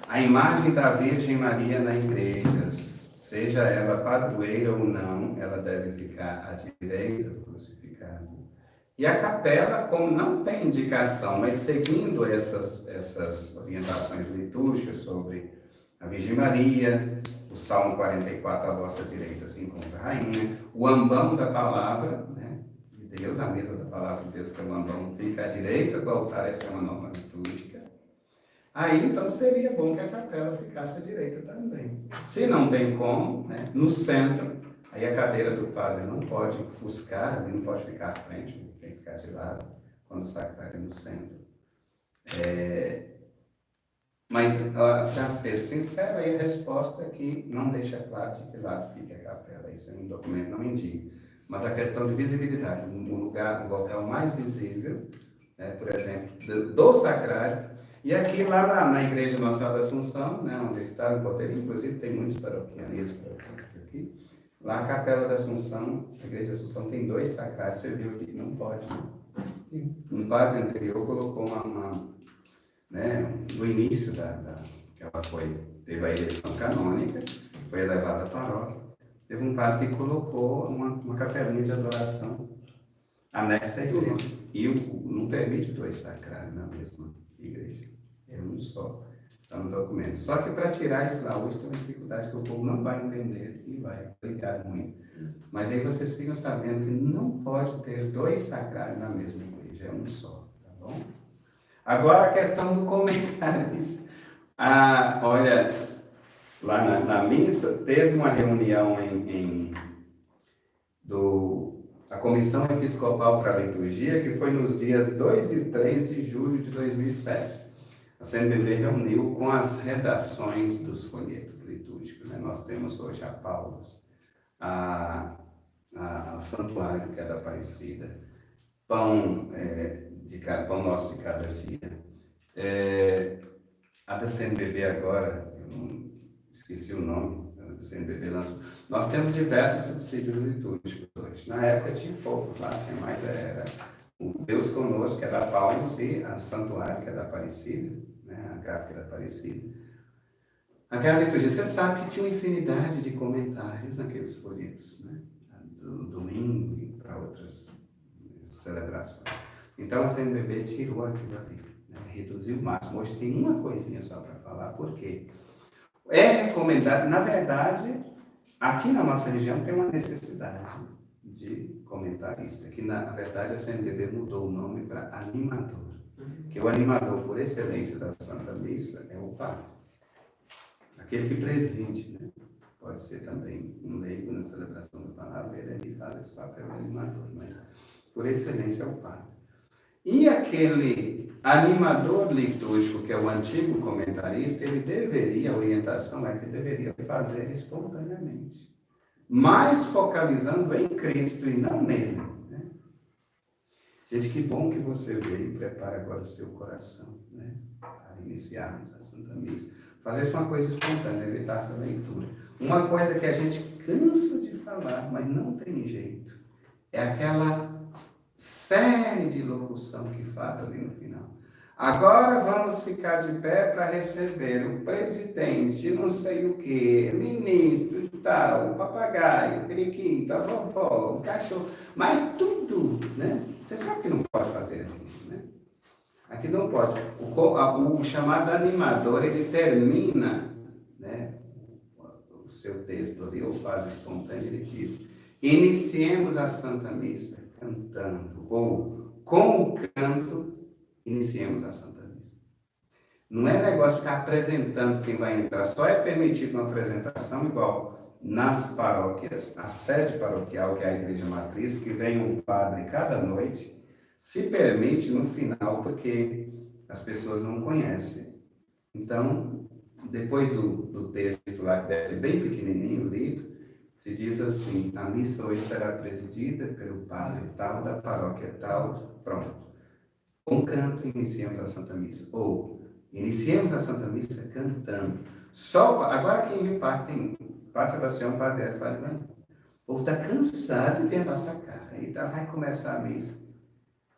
A imagem da Virgem Maria na igreja, seja ela padroeira ou não, ela deve ficar à direita do crucificado. E a capela, como não tem indicação, mas seguindo essas orientações litúrgicas sobre a Virgem Maria, o Salmo 44, à vossa direita se encontra a rainha, o ambão da palavra, né, de Deus, a mesa da palavra de Deus, que é o ambão, fica à direita do altar, essa é uma norma litúrgica. Aí, então, seria bom que a capela ficasse à direita também. Se não tem como, né, no centro, aí a cadeira do padre não pode ofuscar, ele não pode ficar à frente, tem que ficar de lado, quando o sacrário é no centro. Mas, para ser sincero, aí a resposta é que não deixa claro de que lado fica a capela. Isso é um documento, não indica. Mas a questão de visibilidade, o local mais visível, né, por exemplo, do sacrário. E aqui, lá na Igreja Nossa Senhora da Assunção, né, onde está o Porteirinho, inclusive tem muitos paroquianistas aqui. Lá a Capela da Assunção, a Igreja da Assunção tem 2 sacrários. Você viu que não pode, né? Um padre anterior colocou né, no início que ela teve a eleição canônica, foi elevada à paróquia, teve um padre que colocou uma capelinha de adoração anexa à igreja. E não permite 2 sacrários na mesma igreja. É um só. Está no documento. Só que para tirar isso da hoje tem uma dificuldade que o povo não vai entender e vai brigar muito. Mas aí vocês ficam sabendo que não pode ter 2 sacrários na mesma igreja. É um só. Tá bom? Agora a questão do comentário. Olha, lá na missa teve uma reunião a Comissão Episcopal para a Liturgia, que foi nos dias 2 e 3 de julho de 2007. A CNBB reuniu com as redações dos folhetos litúrgicos. Né? Nós temos hoje a Paulus, a Santuário, que é da Aparecida, Pão Nosso de Cada Dia. A da CNBB agora, eu esqueci o nome, a CNBB lançou. Nós temos diversos subsídios litúrgicos hoje. Na época tinha poucos, lá tinha mais, era o Deus Conosco, que é da Paulus, e a Santuário, que é da Aparecida, né, a gráfica da Aparecida. Aquela liturgia, você sabe que tinha uma infinidade de comentários naqueles folhetos, né, do domingo e para outras celebrações. Então a CNBB tirou aquilo ali, né, reduziu o máximo. Hoje tem uma coisinha só para falar, por quê? É recomendado, na verdade, aqui na nossa região tem uma necessidade de comentarista, que na verdade a CNBB mudou o nome para animador, que o animador por excelência da Santa Missa é o padre, aquele que preside, né? Pode ser também um leigo na celebração da palavra, ele faz esse papel de animador, mas por excelência é o padre. E aquele animador litúrgico, que é o antigo comentarista, ele deveria, a orientação é que deveria fazer espontaneamente, mas focalizando em Cristo e não nele. Né? Gente, que bom que você veio e prepara agora o seu coração, né? Para iniciarmos a Santa Missa. Fazer isso uma coisa espontânea, evitar essa leitura. Uma coisa que a gente cansa de falar, mas não tem jeito, é aquela série de locução que faz ali no final. Agora vamos ficar de pé para receber o presidente, não sei o que, ministro e tal, o papagaio, o periquito, a vovó, o cachorro, mas tudo, né? Você sabe que não pode fazer aqui, né? Aqui não pode. O chamado animador, ele termina, né, o seu texto ali, ou faz espontâneo, ele diz: iniciemos a Santa Missa cantando, ou com o canto, iniciemos a Santa Missa. Não é negócio de ficar apresentando quem vai entrar, só é permitido uma apresentação igual nas paróquias, a sede paroquial, que é a Igreja Matriz, que vem um padre cada noite, se permite no final, porque as pessoas não conhecem. Então, depois do texto lá, que deve ser bem pequenininho, lido, se diz assim: a missa hoje será presidida pelo padre tal, da paróquia tal, pronto. Com canto, iniciamos a Santa Missa. Ou, iniciemos a Santa Missa cantando. Agora aqui em Rio Parque tem Padre Sebastião, Padre Edson, Padre Ivan. O povo está cansado de ver a nossa cara. Aí vai começar a missa.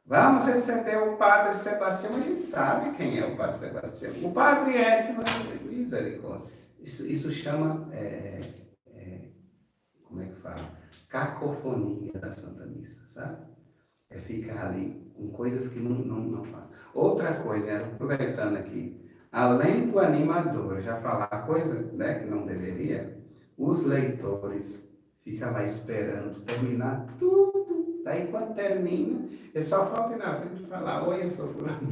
Vamos receber o Padre Sebastião. A gente sabe quem é o Padre Sebastião. O Padre Edson, misericórdia. Isso chama, como é que fala? Cacofonia da Santa Missa, sabe? É ficar ali com coisas que não faz. Outra coisa, aproveitando aqui, além do animador já falar coisa, né, que não deveria, os leitores ficam lá esperando terminar tudo. Daí quando termina, é só falta ir na frente e falar: oi, eu sou fulano.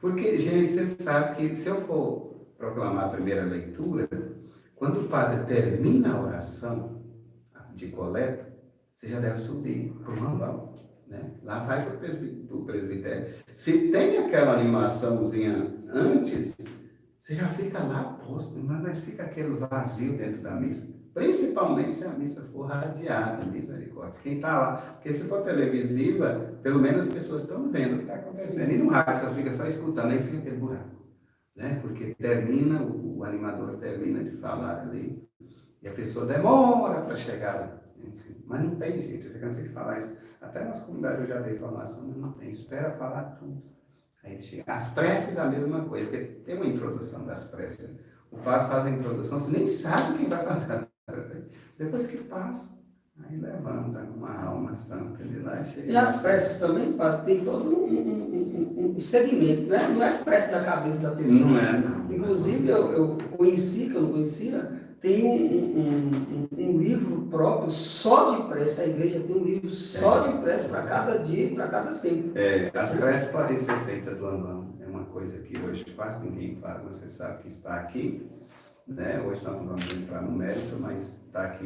Porque, gente, você sabe que se eu for proclamar a primeira leitura, quando o padre termina a oração de coleta, você já deve subir para o mandal, né? Lá vai para o presbitério. Se tem aquela animaçãozinha antes, você já fica lá posto, mas fica aquele vazio dentro da missa. Principalmente se a missa for radiada, misericórdia. Quem está lá, porque se for televisiva, pelo menos as pessoas estão vendo o que está acontecendo. E no rádio, você fica só escutando, aí fica aquele buraco, né? Porque termina, o animador termina de falar ali, e a pessoa demora para chegar lá. Mas não tem jeito, eu já cansei de falar isso. Até nas comunidades eu já dei formação, mas não tem. Espera falar tudo. Aí chega. As preces a mesma coisa, porque tem uma introdução das preces. O padre faz a introdução, você nem sabe quem vai fazer as preces. Depois que passa, aí levanta uma alma santa de lá e chega.
E as preces também, padre, tem todo um segmento, né? Não é prece da cabeça da pessoa.
Não é, não.
Inclusive, eu conheci, que eu não conhecia, tem um livro próprio só de prece. A igreja tem um livro só de prece para cada dia e para cada tempo.
As preces podem ser feitas do ano. É uma coisa que hoje quase ninguém faz, mas você sabe que está aqui, né? Hoje nós não vamos entrar no mérito, mas está aqui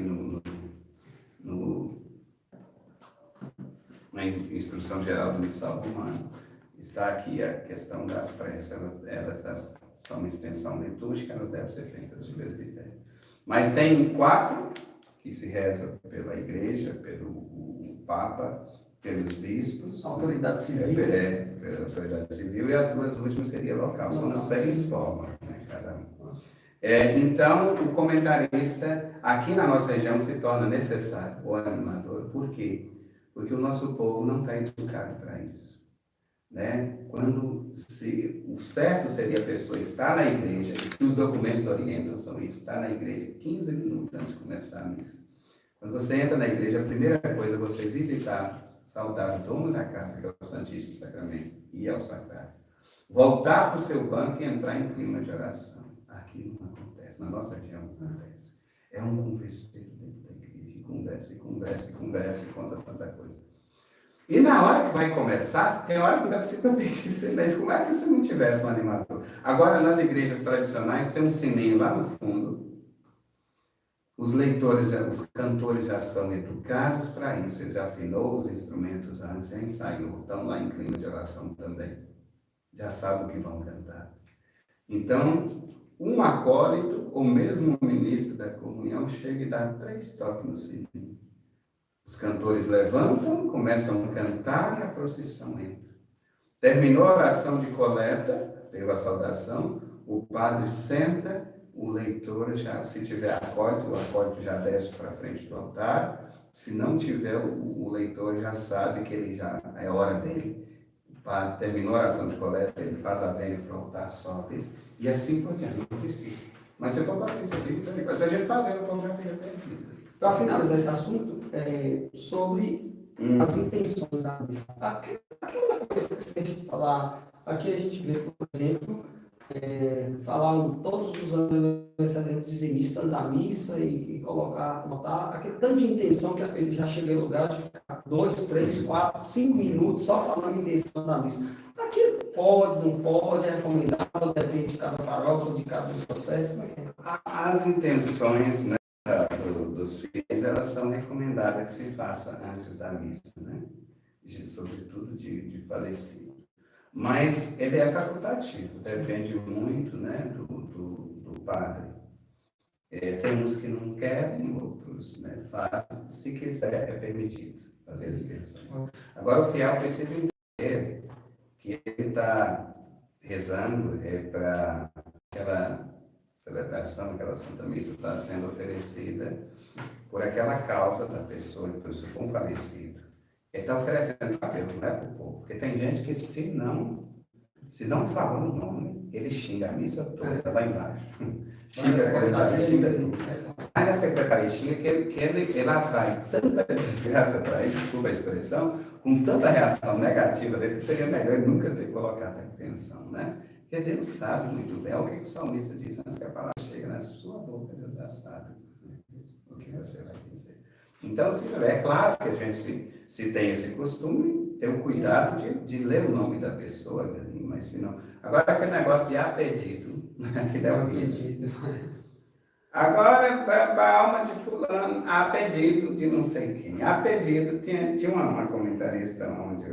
na Instrução Geral do Missal Romano. Está aqui a questão das preces. Elas são uma extensão litúrgica, elas devem ser feitas no presbitério. Mas tem 4 que se reza pela igreja, pelo Papa, pelos bispos.
Autoridade civil.
Pela autoridade civil, e as 2 últimas seria local. São 6 formas, né, cada um. Então, o comentarista, aqui na nossa região, se torna necessário, o animador. Por quê? Porque o nosso povo não está educado para isso, né? O certo seria a pessoa estar na igreja, e os documentos orientam são isso, estar na igreja 15 minutos antes de começar a missa. Quando você entra na igreja, a primeira coisa é você visitar, saudar o dono da casa, que é o Santíssimo Sacramento, e ao sacrário. Voltar para o seu banco e entrar em clima de oração. Aqui não acontece, na nossa região não acontece. É um converseiro dentro da igreja, e conta tanta coisa. E na hora que vai começar, tem hora que ainda precisa pedir silêncio. Como é que se não tivesse um animador? Agora, nas igrejas tradicionais, tem um sininho lá no fundo. Os leitores, os cantores já são educados para isso. Eles já afinou os instrumentos antes, já ensaiou. Estão lá em clima de oração também. Já sabem o que vão cantar. Então, um acólito, ou mesmo um ministro da comunhão, chega e dá 3 toques no sininho. Os cantores levantam, começam a cantar e a procissão entra. Terminou a oração de coleta, teve a saudação, o padre senta, o leitor já, se tiver acólito, o acólito já desce para frente do altar. Se não tiver, o leitor já sabe que ele já é hora dele. O padre terminou a oração de coleta, ele faz a vênia para o altar, sobe, e assim por diante, não precisa. Mas se eu for fazer isso aqui, se a gente fazer, o povo já fica perdido.
Para finalizar esse assunto, sobre as intenções da missa. Aquela coisa que você falar, aqui a gente vê, por exemplo, falar todos os antecedentes dizimistas da missa e colocar, notar aquele tanto de intenção que ele já chega em lugar de ficar 2, 3, 4, 5 minutos só falando intenção da missa. Aquilo pode, não pode, é recomendado, depende de cada paróquia, de cada processo.
As intenções, né, dos fiéis, elas são recomendadas que se faça antes da missa, né? Sobretudo de falecido. Mas ele é facultativo, depende muito, né, do padre. Tem uns que não querem, outros, né, fazem. Se quiser, é permitido fazer as intenções. Agora, o fiel precisa entender que ele está rezando para aquela celebração, aquela Santa Missa está sendo oferecida por aquela causa da pessoa, por isso for um falecido. Ele está oferecendo para Deus, não é para o povo. Porque tem gente que se não fala o nome, ele xinga a missa toda lá embaixo. Xinga a comunidade, xinga tudo. Aí na secretaria xinga que ele atrai tanta desgraça para ele, desculpa a expressão, com tanta reação negativa dele, que seria melhor ele nunca ter colocado a intenção, né? Porque Deus sabe muito bem, o que o salmista diz antes que a palavra chega na sua boca, Deus já sabe o que você vai dizer. Então, é claro que a gente, se tem esse costume, ter o cuidado de ler o nome da pessoa, mas se não... Agora, aquele negócio de a pedido, que é o pedido. Agora, para a alma de fulano, a pedido de não sei quem. A pedido, tinha uma comentarista onde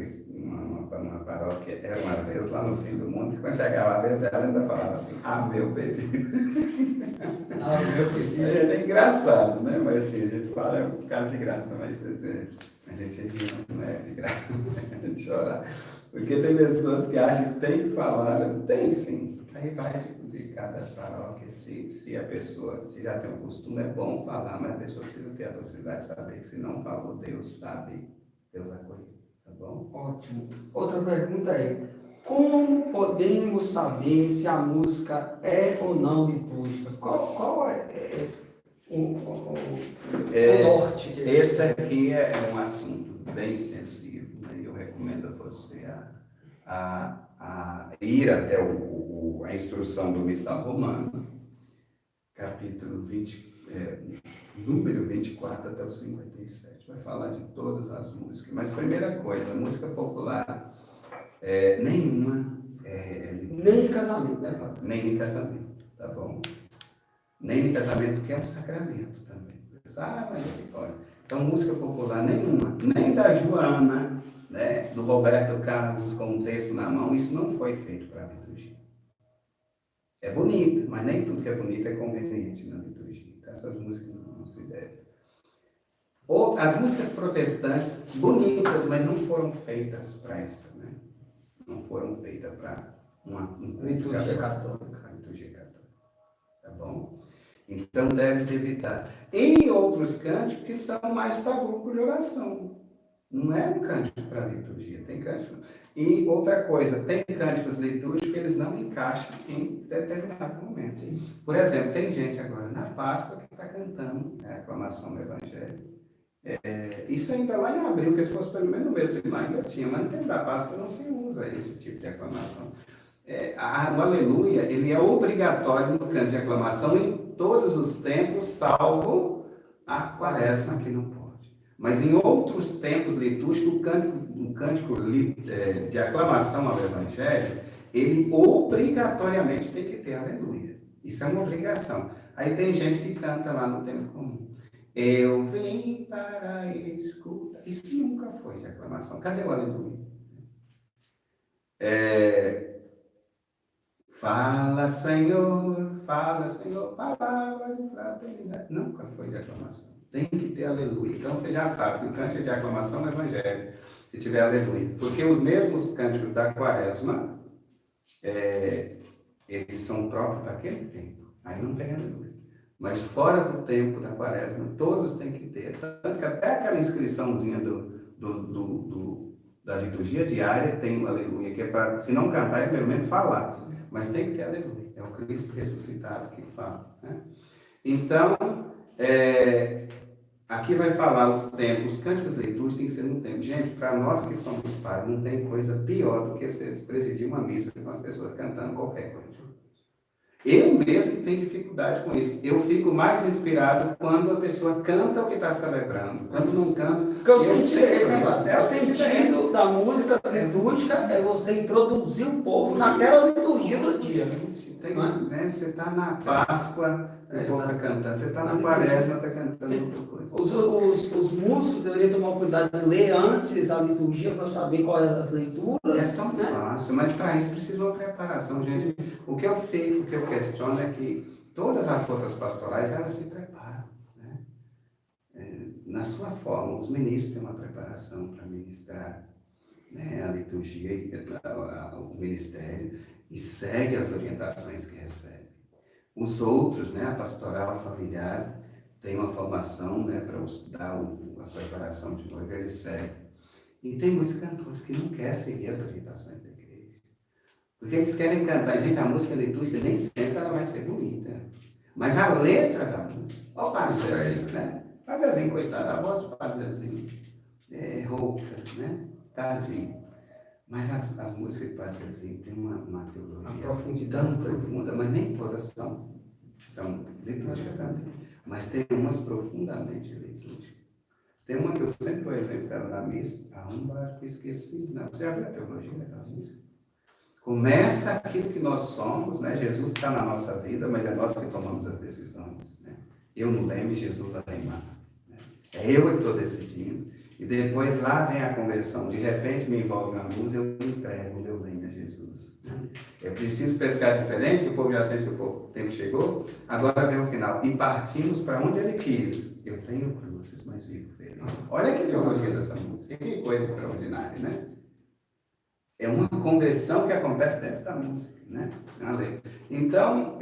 uma paróquia, era uma vez lá no fim do mundo, que quando chegava a vez dela, ainda falava assim, meu pedido. Meu pedido. É engraçado, né? Mas assim, a gente fala, é um caso de graça, mas a gente ri, não é de graça, a gente chora. Porque tem pessoas que acham que tem que falar, tem sim. Aí vai de cada paróquia, se a pessoa, se já tem um costume, é bom falar, mas a pessoa precisa ter a possibilidade de saber que se não falou, Deus sabe, Deus acolhe, tá bom?
Ótimo. Outra pergunta é, como podemos saber se a música é ou não litúrgica? Qual é o norte?
Esse aqui é um assunto bem extensivo, né? Eu recomendo a você a ir até a instrução do Missal Romano, capítulo 20, número 24 até o 57. Vai falar de todas as músicas. Mas, primeira coisa, música popular, nenhuma
nem em casamento, né, Padre?
Nem em casamento, tá bom? Nem em casamento, porque é um sacramento também. Mas olha. Então, música popular nenhuma, nem da Joana, né, do Roberto Carlos com um texto na mão, isso não foi feito para a liturgia. É bonito, mas nem tudo que é bonito é conveniente na liturgia. Então, essas músicas não se devem. Ou as músicas protestantes, bonitas, mas não foram feitas para essa, né? Não foram feitas para uma
liturgia católica.
Liturgia católica. Tá bom? Então, deve-se evitar. E outros cânticos que são mais para grupo de oração. Não é um cântico para liturgia, tem cântico. E outra coisa, tem cânticos litúrgicos que eles não encaixam em determinado momento. Por exemplo, tem gente agora na Páscoa que está cantando a aclamação do Evangelho. Isso ainda lá em abril, porque se fosse pelo menos no mês de maio ainda tinha, mas no tempo da Páscoa não se usa esse tipo de aclamação. O aleluia, ele é obrigatório no canto de aclamação em todos os tempos, salvo a quaresma que não pode. Mas em outros tempos litúrgicos, o cântico de aclamação ao Evangelho, ele obrigatoriamente tem que ter aleluia. Isso é uma obrigação. Aí tem gente que canta lá no tempo comum. Eu vim para escutar. Isso nunca foi de aclamação. Cadê o aleluia? Fala, Senhor, palavra de fraternidade. Nunca foi de aclamação. Tem que ter aleluia. Então você já sabe que o cântico de aclamação no Evangelho, se tiver aleluia. Porque os mesmos cânticos da quaresma, eles são próprios para aquele tempo. Aí não tem aleluia. Mas fora do tempo da quaresma, todos têm que ter. Tanto que até aquela inscriçãozinha da liturgia diária tem um aleluia, que é para, se não cantar, é pelo menos falar. Mas tem que ter aleluia. É o Cristo ressuscitado que fala, né? Então, aqui vai falar os tempos, os cânticos litúrgicos tem que ser no tempo. Gente, para nós que somos padres, não tem coisa pior do que vocês presidir uma missa com as pessoas cantando qualquer coisa. Eu mesmo tenho dificuldade com isso. Eu fico mais inspirado quando a pessoa canta o que está celebrando. Quando não canta...
Porque o sentido da música litúrgica é você introduzir o povo naquela liturgia do dia.
Você está na Páscoa, o povo está cantando. Você está na Quaresma, está cantando outra coisa.
Os músicos deveriam tomar cuidado de ler antes a liturgia para saber quais as leituras.
É tão fácil, mas para isso precisa uma preparação, gente. O que eu questiono é que todas as outras pastorais, elas se preparam, né? Na sua forma, os ministros têm uma preparação para ministrar, né, a liturgia, o ministério, e segue as orientações que recebe. Os outros, né, a pastoral familiar, tem uma formação, né, para dar a preparação de noiva, eles seguem. E tem muitos cantores que não querem seguir as orientações da igreja. Porque eles querem cantar. Gente, a música litúrgica nem sempre ela vai ser bonita. Mas a letra da música, olha o Padre Zezinho, né? Padre Zezinho, coitado, a voz do Padre Zezinho é rouca, né? Tadinho. Mas as músicas do Padre Zezinho tem uma teologia tão profunda, mas nem todas são litúrgicas também. Mas tem umas profundamente litúrgicas. Tem uma que eu sempre dou exemplo dela na missa, a um que esqueci, não, você já viu a teologia daquela música? Começa aquilo que nós somos, né? Jesus está na nossa vida, mas é nós que tomamos as decisões, né? Eu no leme, Jesus a remar, né? É eu que estou decidindo. E depois lá vem a conversão. De repente me envolve uma luz, eu entrego o meu leme a Jesus, né? Eu preciso pescar diferente, que o povo já sente que o tempo chegou. Agora vem o final. E partimos para onde ele quis. Eu tenho cruzes, mas vivo feliz. Olha que teologia dessa música. Que coisa extraordinária, né? É uma conversão que acontece dentro da música, né? Então,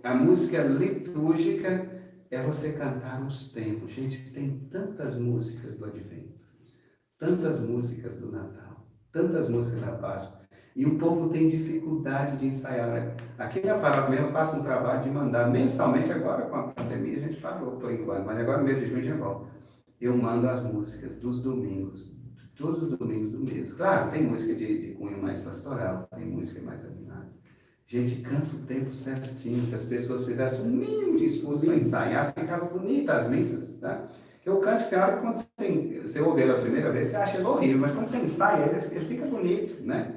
a música litúrgica é você cantar os tempos. Gente, tem tantas músicas do Advento, tantas músicas do Natal, tantas músicas da Páscoa. E o povo tem dificuldade de ensaiar. Aqui na paróquia eu faço um trabalho de mandar mensalmente, agora com a pandemia a gente parou por enquanto, mas agora no mês de junho já volta. Eu mando as músicas dos domingos, todos os domingos do mês. Claro, tem música de cunho mais pastoral, tem música mais animada. Gente, canta o tempo certinho. Se as pessoas fizessem um mínimo de esforço para ensaiar, ficava bonita as missas, tá? Porque o canto tem hora que quando você ouve ele a primeira vez, você acha ele horrível, mas quando você ensaia ele fica bonito, né?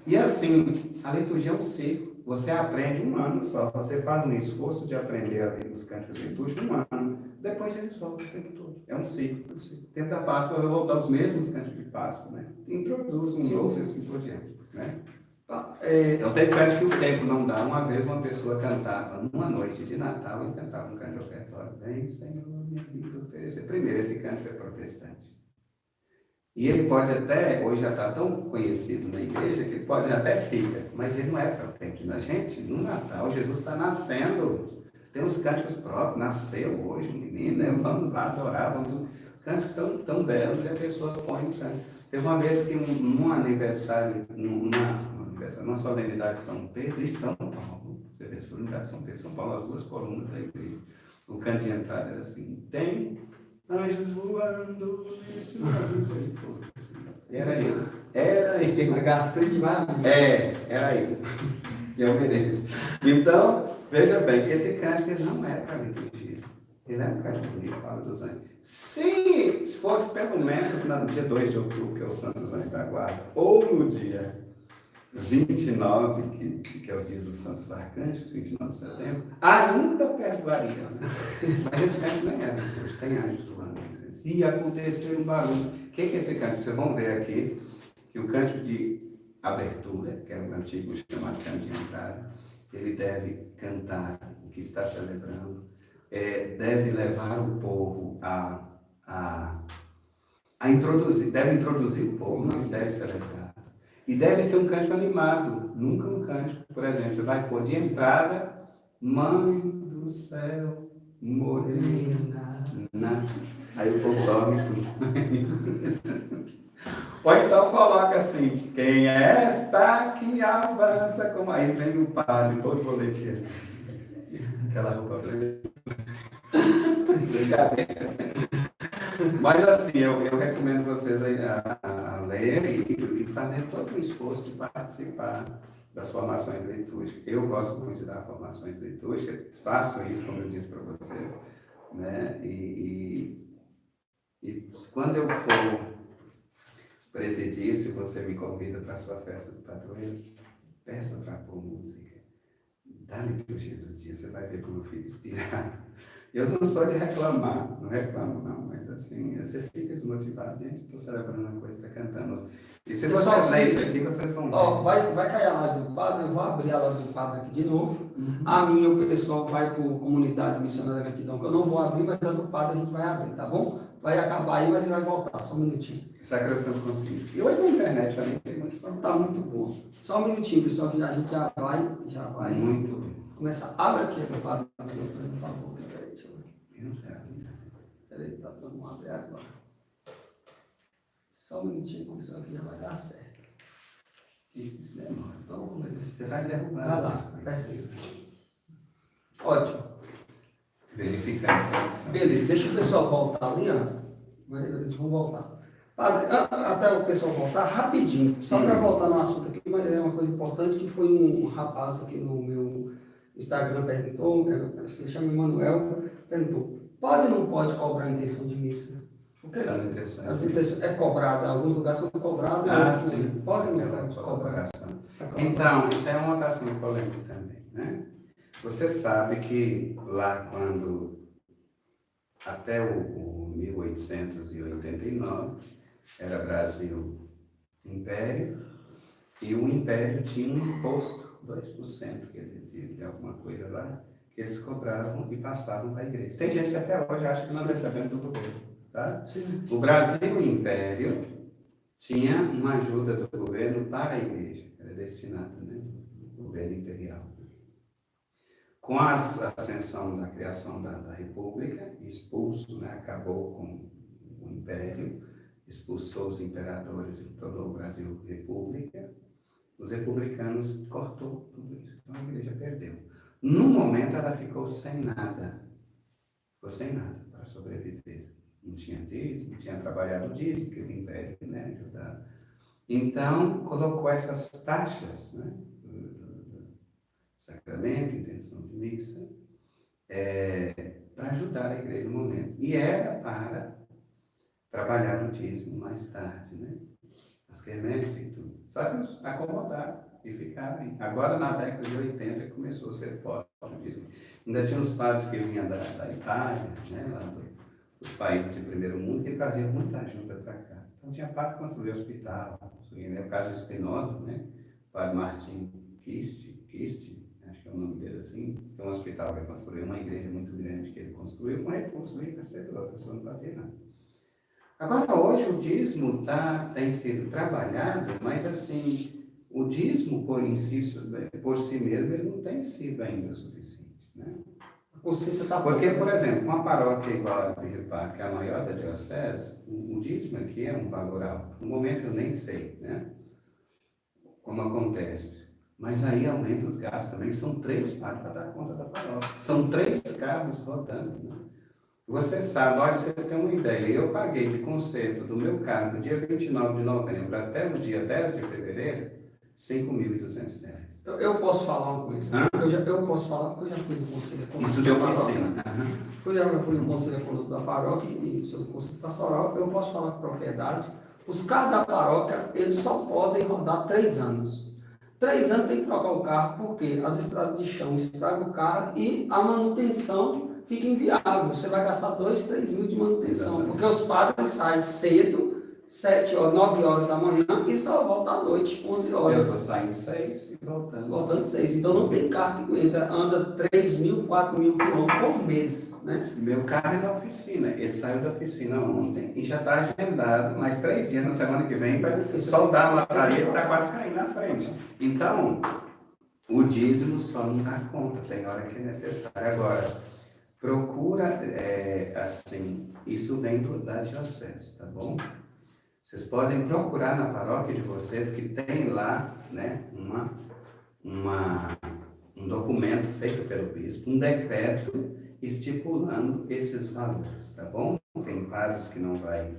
E assim, a liturgia é um ciclo. Você aprende um ano só. Você faz um esforço de aprender os cânticos litúrgicos um ano. Depois eles voltam o tempo todo. É um ciclo. O tempo da Páscoa vai voltar os mesmos cânticos de Páscoa, né? Introduz um novo e assim por diante, né? Então tem cântico que o tempo não dá. Uma vez uma pessoa cantava numa noite de Natal e cantava um cântico ofertório. Vem, Senhor, minha vida oferecer. Primeiro, esse cântico é protestante. E ele pode até, hoje já está tão conhecido na igreja, que ele pode até fica, mas ele não é para o tempo da gente. No Natal, Jesus está nascendo. Tem uns cânticos próprios, nasceu hoje o menino, né? Vamos lá adorar, vamos... Cânticos tão belos que a pessoa põe o cântico. Teve uma vez que num aniversário, numa solenidade de São Pedro e São Paulo, você vê a solenidade de São Pedro e São Paulo, as duas colunas da igreja, o canto de entrada era assim, tem anjos voando neste misericórdia. Era ele.
Uma gastrite vai.
Era ele. Eu mereço. Então, veja bem, esse cântico ele não é para liturgia. Ele é um cântico bonito, fala dos anjos. Se fosse pelo menos no dia 2 de outubro, que é o Santos Anjos da Guarda, ou no dia 29, que é o dia dos Santos Arcanjos, 29 de setembro, ainda perdoaria, né? Mas esse cântico nem é liturgia, tem anjos do ano. Se acontecer um barulho, o que é esse cântico? Vocês vão ver aqui que o cântico de abertura, que era o antigo chamado cântico de entrada, ele deve cantar o que está celebrando, deve levar o povo a introduzir o povo, mas deve celebrar. E deve ser um cântico animado, nunca um cântico, por exemplo, você vai pôr de entrada, Mãe do céu, morena, aí o povo dorme tudo. Ou então coloca assim, quem é esta que avança, como aí vem o padre, todo boletim. Aquela roupa branca. Mas assim, eu recomendo vocês a ler e fazer todo o esforço de participar das formações litúrgicas. Eu gosto muito de dar formações litúrgicas, faço isso, como eu disse para vocês, né? E quando eu for presidir, se você me convida para a sua festa do padroeiro, peça para pôr música da liturgia do dia, você vai ver como eu fui inspirado. Eu não sou de reclamar, não reclamo não, mas assim, você fica desmotivado, gente, estou celebrando uma coisa, está cantando. E se
Pessoal,
você ler isso aqui, vocês vão ver.
Ó, vai cair a live do padre, eu vou abrir a live do padre aqui de novo.
Uhum.
A minha, o pessoal vai para a comunidade missionária da gratidão, que eu não vou abrir, mas a do padre a gente vai abrir, tá bom? Vai acabar aí, mas você vai voltar, só um minutinho.
Sacração consciente. E hoje na internet também tem muita
Tá
informação.
muito bom. Só um minutinho, pessoal, que a gente já vai.
Muito bem.
Começar. Abre aqui, meu padre, por favor. Peraí, deixa eu ver.
Não sei.
Peraí, padre, vamos abrir agora. Só um minutinho, que isso aqui já vai dar certo.
Isso demora.
Então, vamos ver.
Você vai derrubar.
Vai lá,
as coisas.
perto. Ótimo.
Verificar a informação.
Beleza, deixa o pessoal voltar ali, ó. Eles vão voltar. Padre, até o pessoal voltar, rapidinho, só para voltar no assunto aqui, mas é uma coisa importante, que foi um rapaz aqui no meu Instagram perguntou, acho que ele chama Emanuel, perguntou, pode ou não pode cobrar a intenção de missa? Porque as intenções é cobrada, alguns lugares são cobradas.
Sim.
Pode ou não
Aquela
pode cobrar?
colaboração. Então, isso é uma votação polêmica também, né? Você sabe que lá quando, até o 1889, era Brasil Império, e o Império tinha um imposto, 2%, de alguma coisa lá, que eles cobravam e passavam para a igreja. Tem gente que até hoje acha que nós recebemos do governo, tá?
Sim.
O Brasil Império tinha uma ajuda do governo para a igreja, era destinada, né? O governo imperial. Com a ascensão da criação da República, expulso, né? Acabou com o Império, expulsou os imperadores e tornou o Brasil república, os republicanos cortou tudo isso, então a igreja perdeu. No momento ela ficou sem nada para sobreviver. Não tinha dízimo, não tinha trabalhado dízimo, porque o império, né, ajudava. Então colocou essas taxas, né, do sacramento, intenção de missa, para ajudar a igreja no momento. E era para trabalhar o dízimo mais tarde, né? As quermesses e tudo. Só que os acomodaram e ficaram aí. Agora, na década de 80, começou a ser forte o dízimo. Ainda tinha os padres que vinham da Itália, né? Lá dos países de primeiro mundo, que traziam muita ajuda para cá. Então, tinha padre que construiu hospital, né? O caso de Espinosa, né? O padre Martim Kist, acho que é o nome dele assim, tem um hospital que ele construiu, uma igreja muito grande que ele construiu, com recurso bem percebedor, a pessoa não fazia nada. Agora, hoje o dízimo tem sido trabalhado, mas assim, o dízimo por si mesmo, ele não tem sido ainda o suficiente, né?
A consciência está
Porque, por exemplo, uma paróquia igual a Rio Parque, que é a maior da diocese, o dízimo aqui é um valor alto. No momento eu nem sei, né? Como acontece. Mas aí aumenta os gastos também, são 3 padres para dar conta da paróquia. São 3 carros rodando, né? Você sabe, olha, vocês têm uma ideia, eu paguei de conserto do meu carro do dia 29 de novembro até o dia 10 de fevereiro, R$ 5.200.
Então, eu posso falar uma coisa. Eu posso falar porque eu já fui no conselho econômico.
Isso de oficina.
Eu já fui no conselho econômico da paróquia e sobre o conselho pastoral. Eu posso falar com propriedade. Os carros da paróquia, eles só podem rodar 3 anos. 3 anos tem que trocar o carro, porque as estradas de chão estragam o carro e a manutenção fica inviável. Você vai gastar 2, 3 mil de manutenção. Exatamente. Porque os padres saem cedo, 7 horas, 9 horas da manhã, e só voltam à noite, 11 horas.
Eu saio 6 e voltando.
Voltando 6. Então não tem carro que aguenta, anda 3 mil, 4 mil quilômetros por mês, né?
Meu carro é na oficina. Ele saiu da oficina ontem e já está agendado mais 3 dias na semana que vem para soldar a lataria que está quase caindo na frente. Então, o dízimo só não dá conta, tem hora que é necessário. Agora, procura, assim, isso vem da diocese, tá bom? Vocês podem procurar na paróquia de vocês que tem lá, né, um documento feito pelo bispo, um decreto estipulando esses valores, tá bom? Tem padres que não vai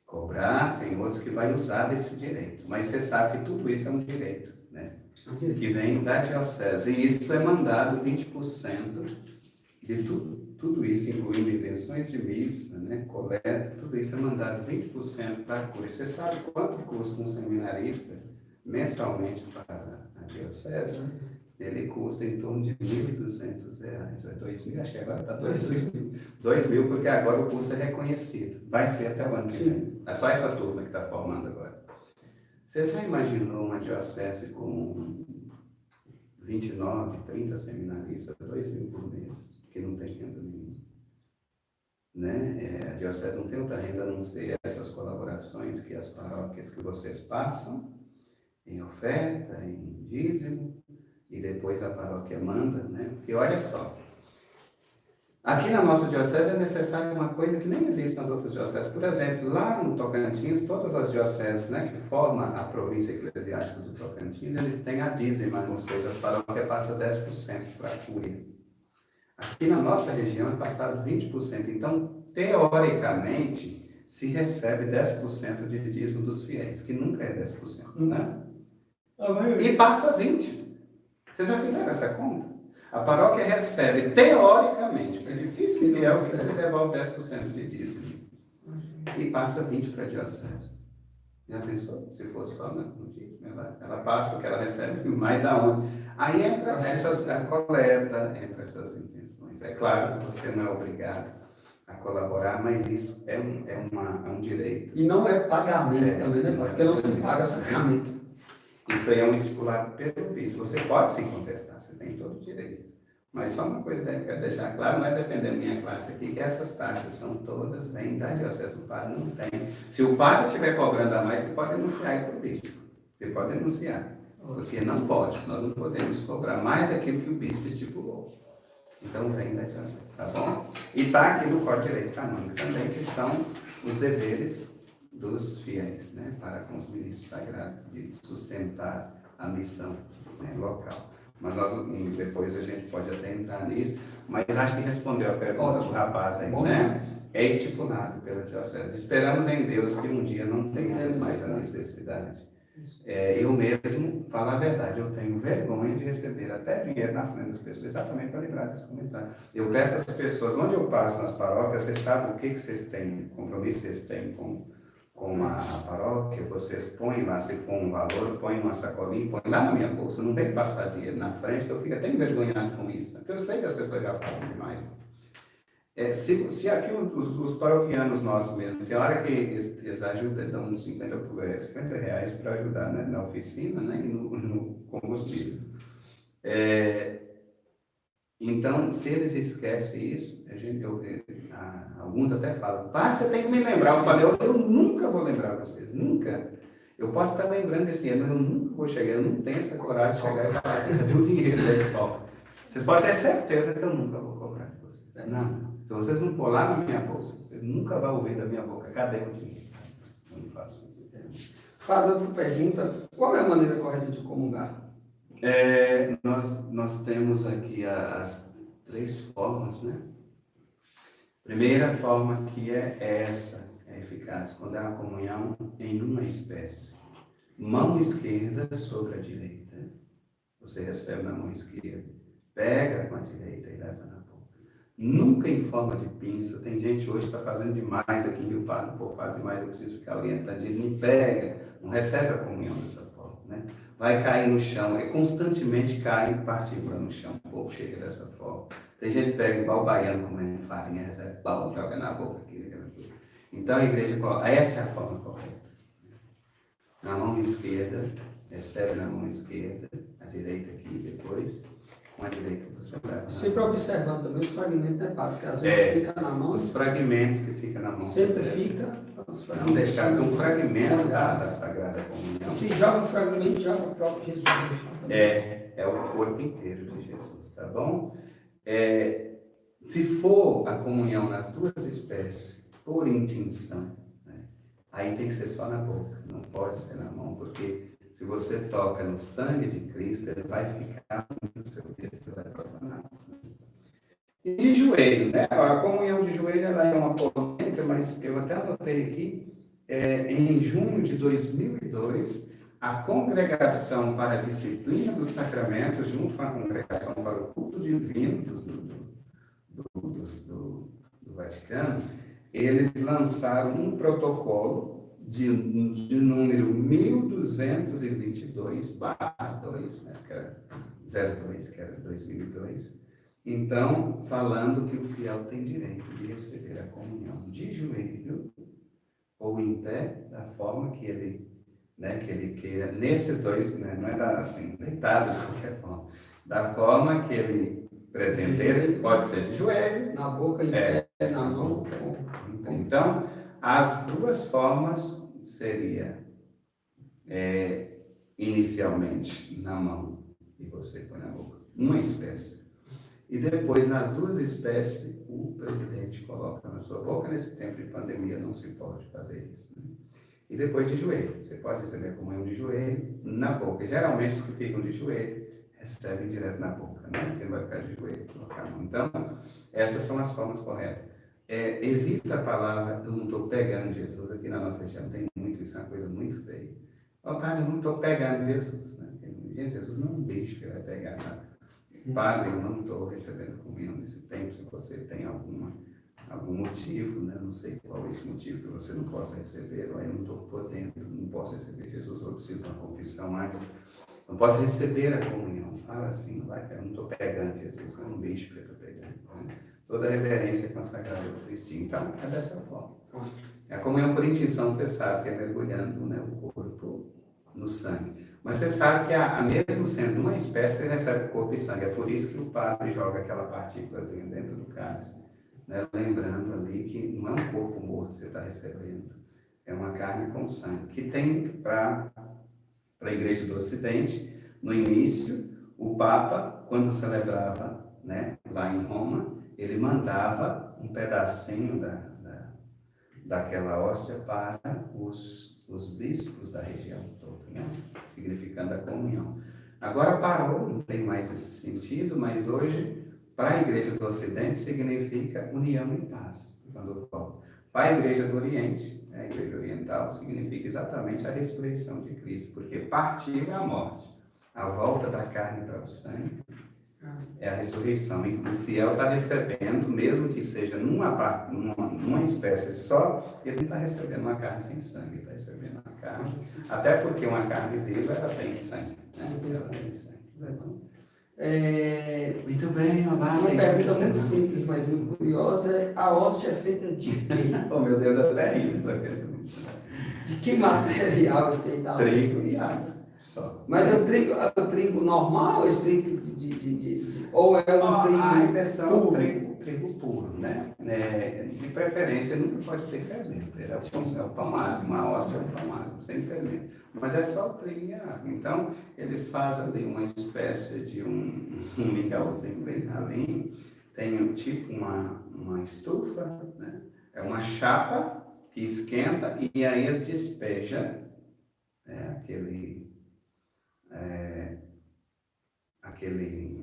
cobrar, tem outros que vai usar desse direito, mas você sabe que tudo isso é um direito, né? Que vem da diocese, e isso é mandado 20% de tudo isso, incluindo intenções de missa, né, coleta, tudo isso é mandado 20% para a cura. Você sabe quanto custa um seminarista mensalmente para a diocese? ele custa em torno de R$ 1.200. É 2.000, acho que agora está 2.000. 2.000, porque agora o curso é reconhecido. Vai ser até o ano que vem. É só essa turma que está formando agora. Você já imaginou uma diocese com 29, 30 seminaristas, 2.000 por mês, que não tem renda nenhuma? Né? A diocese não tem outra renda a não ser essas colaborações que as paróquias que vocês passam em oferta, em dízimo, e depois a paróquia manda, né? Porque olha só, aqui na nossa diocese é necessário uma coisa que nem existe nas outras dioceses. Por exemplo, lá no Tocantins, todas as dioceses, né, que formam a província eclesiástica do Tocantins, eles têm a dízima, ou seja, a paróquia passa 10% para a cúria. Aqui na nossa região é passado 20%. Então, teoricamente, se recebe 10% de dízimo dos fiéis, que nunca é 10%, né? E passa 20%. Vocês já fizeram essa conta? A paróquia recebe, teoricamente, porque é difícil que fiel ele devolve 10% de dízimo. E passa 20% para a diocese. Já pensou? Se fosse só no dízimo, ela passa o que ela recebe, mais da onde? Aí entra a coleta, entra essas intenções. É claro que você não é obrigado a colaborar, mas isso é um direito.
E não é pagamento também, né? Porque não se paga sacramento.
Isso aí é um estipulado pelo bispo. Você pode sim contestar, você tem todo o direito. Mas só uma coisa que eu quero deixar claro, não é defender minha classe aqui, que essas taxas são todas bem da diocese. O padre não tem. Se o padre estiver cobrando a mais, você pode denunciar para o bispo. Você pode denunciar. Porque não pode, nós não podemos cobrar mais daquilo que o bispo estipulou. Então vem da diocese, tá bom? E está aqui no Código de Direito Canônico também, que são os deveres dos fiéis, né, para com os ministros sagrados, de sustentar a missão, né, local. Mas depois a gente pode até entrar nisso, mas acho que respondeu a pergunta do rapaz aí, né? É estipulado pela diocese. Esperamos em Deus que um dia não tenhamos mais a necessidade. Eu mesmo, falo a verdade, eu tenho vergonha de receber até dinheiro na frente das pessoas, exatamente para livrar desse comentário. Eu peço às pessoas, onde eu passo nas paróquias, vocês sabem o que vocês têm, compromisso vocês têm com a paróquia, vocês põem lá, se for um valor, põem uma sacolinha, põem lá na minha bolsa, não vem passar dinheiro na frente, que eu fico até envergonhado com isso, porque eu sei que as pessoas já falam demais. Se aqui os paroquianos nossos mesmo, tem hora que eles ajudam, dão uns 50 reais para ajudar, né, na oficina, né, e no combustível. Então, se eles esquecem isso, alguns até falam, pai, você tem que me lembrar. Eu falei, eu nunca vou lembrar vocês, nunca. Eu posso estar lembrando desse dinheiro, mas eu nunca vou chegar, eu não tenho essa coragem de chegar e falar assim, cadê o dinheiro da escola? Vocês podem ter certeza que eu nunca vou cobrar de vocês. Não. Se vocês não pôr lá na minha bolsa, vocês nunca vão ouvir da minha boca, cadê o dinheiro? Eu não faço isso.
Fábio, outra pergunta, qual é a maneira correta de comungar?
Nós temos aqui as 3 formas, né? Primeira forma que é essa, é eficaz, quando é a comunhão em uma espécie. Mão esquerda sobre a direita. Você recebe na mão esquerda, pega com a direita e leva na boca. Nunca em forma de pinça. Tem gente hoje que está fazendo demais aqui em Rio Pardo, pô, faz demais, eu preciso ficar orientando. Ele não pega, não recebe a comunhão dessa forma, né? Vai cair no chão, constantemente cai partícula no chão. O povo chega dessa forma. Tem gente que pega igual o baiano comendo farinha, recebe pau, joga na boca aqui. Então a igreja, essa é a forma correta. Na mão esquerda, recebe na mão esquerda, a direita aqui, depois, com a direita você leva.
Sempre observando também os fragmentos, né, padre? Porque às vezes fica na mão.
Os fragmentos que ficam na mão.
Sempre fica.
Não deixar um fragmento da Sagrada Comunhão.
Se joga o fragmento, joga o próprio Jesus.
É o corpo inteiro de Jesus, tá bom? Se for a comunhão nas 2 espécies, por intinção, né, aí tem que ser só na boca, não pode ser na mão, porque se você toca no sangue de Cristo, ele vai ficar no seu dedo, você vai profanar. E de joelho, né? A comunhão de joelho ela é uma polêmica, mas eu até anotei aqui, em junho de 2002, a Congregação para a Disciplina dos Sacramentos, junto com a Congregação para o Culto Divino do Vaticano, eles lançaram um protocolo de número 1222/2, né, que era 02, que era de 2002. Então, falando que o fiel tem direito de receber a comunhão de joelho ou em pé, da forma que ele queira. Nesses dois, né, não é assim, deitado de qualquer forma. Da forma que ele pretender, pode ser de joelho,
na boca, em pé, na mão.
Então, as duas formas seria inicialmente na mão e você põe na boca, uma espécie. E depois, nas duas espécies, o presidente coloca na sua boca. Nesse tempo de pandemia não se pode fazer isso, né? E depois de joelho, você pode receber a comunhão de joelho na boca. Geralmente os que ficam de joelho recebem direto na boca, né? Porque não vai ficar de joelho, colocar a mão. Então, essas são as formas corretas. Evita a palavra, eu não estou pegando Jesus. Aqui na nossa região tem muito, isso é uma coisa muito feia. Ó, padre, eu não estou pegando Jesus, né? Gente, Jesus não é um bicho que vai pegar, tá? Padre, eu não estou recebendo comunhão nesse tempo. Se você tem algum motivo, né? Não sei qual é esse motivo que você não possa receber, ou eu não estou podendo, não posso receber Jesus, ou preciso de uma confissão antes, não posso receber a comunhão. Fala assim, não vai, eu não estou pegando Jesus, é um bicho que eu estou pegando, né? Toda reverência consagrada ao Cristinho. Então, é dessa forma. A comunhão por intuição, você sabe que é mergulhando, né, o corpo no sangue. Mas você sabe que, mesmo sendo uma espécie, você recebe corpo e sangue. É por isso que o padre joga aquela partículazinha dentro do cálice, né? Lembrando ali que não é um corpo morto que você está recebendo, é uma carne com sangue. Que tem para a Igreja do Ocidente, no início, o Papa, quando celebrava, né, lá em Roma, ele mandava um pedacinho daquela hóstia para os bispos da região toda, né? Significando a comunhão. Agora parou, não tem mais esse sentido, mas hoje, para a Igreja do Ocidente, significa união e paz. Quando eu falo para a Igreja do Oriente, a Igreja Oriental, significa exatamente a ressurreição de Cristo, porque partir é a morte, a volta da carne para o sangue é a ressurreição, e o fiel está recebendo, mesmo que seja numa espécie só, ele não está recebendo uma carne sem sangue, ele está recebendo uma carne, até porque uma carne viva, ela tem sangue, né? Ela tem sangue. Muito bem, olá.
Uma pergunta muito simples, mas muito curiosa, é: a hóstia é feita de quê?
Oh, meu Deus, até rio essa pergunta.
De que material é feita a hóstia?
Trigo e água, só.
Mas é o trigo normal, esse trigo ou é um trigo
A inversão é o
puro?
trigo puro, né? De preferência, nunca pode ter fermento. É o pão ázimo, a hóstia é o pão ázimo, sem fermento. Mas é só o trigo e a água. Então, eles fazem ali uma espécie de um mingauzinho bem ralinho. Tem tipo uma estufa, né? É uma chapa que esquenta e aí eles despejam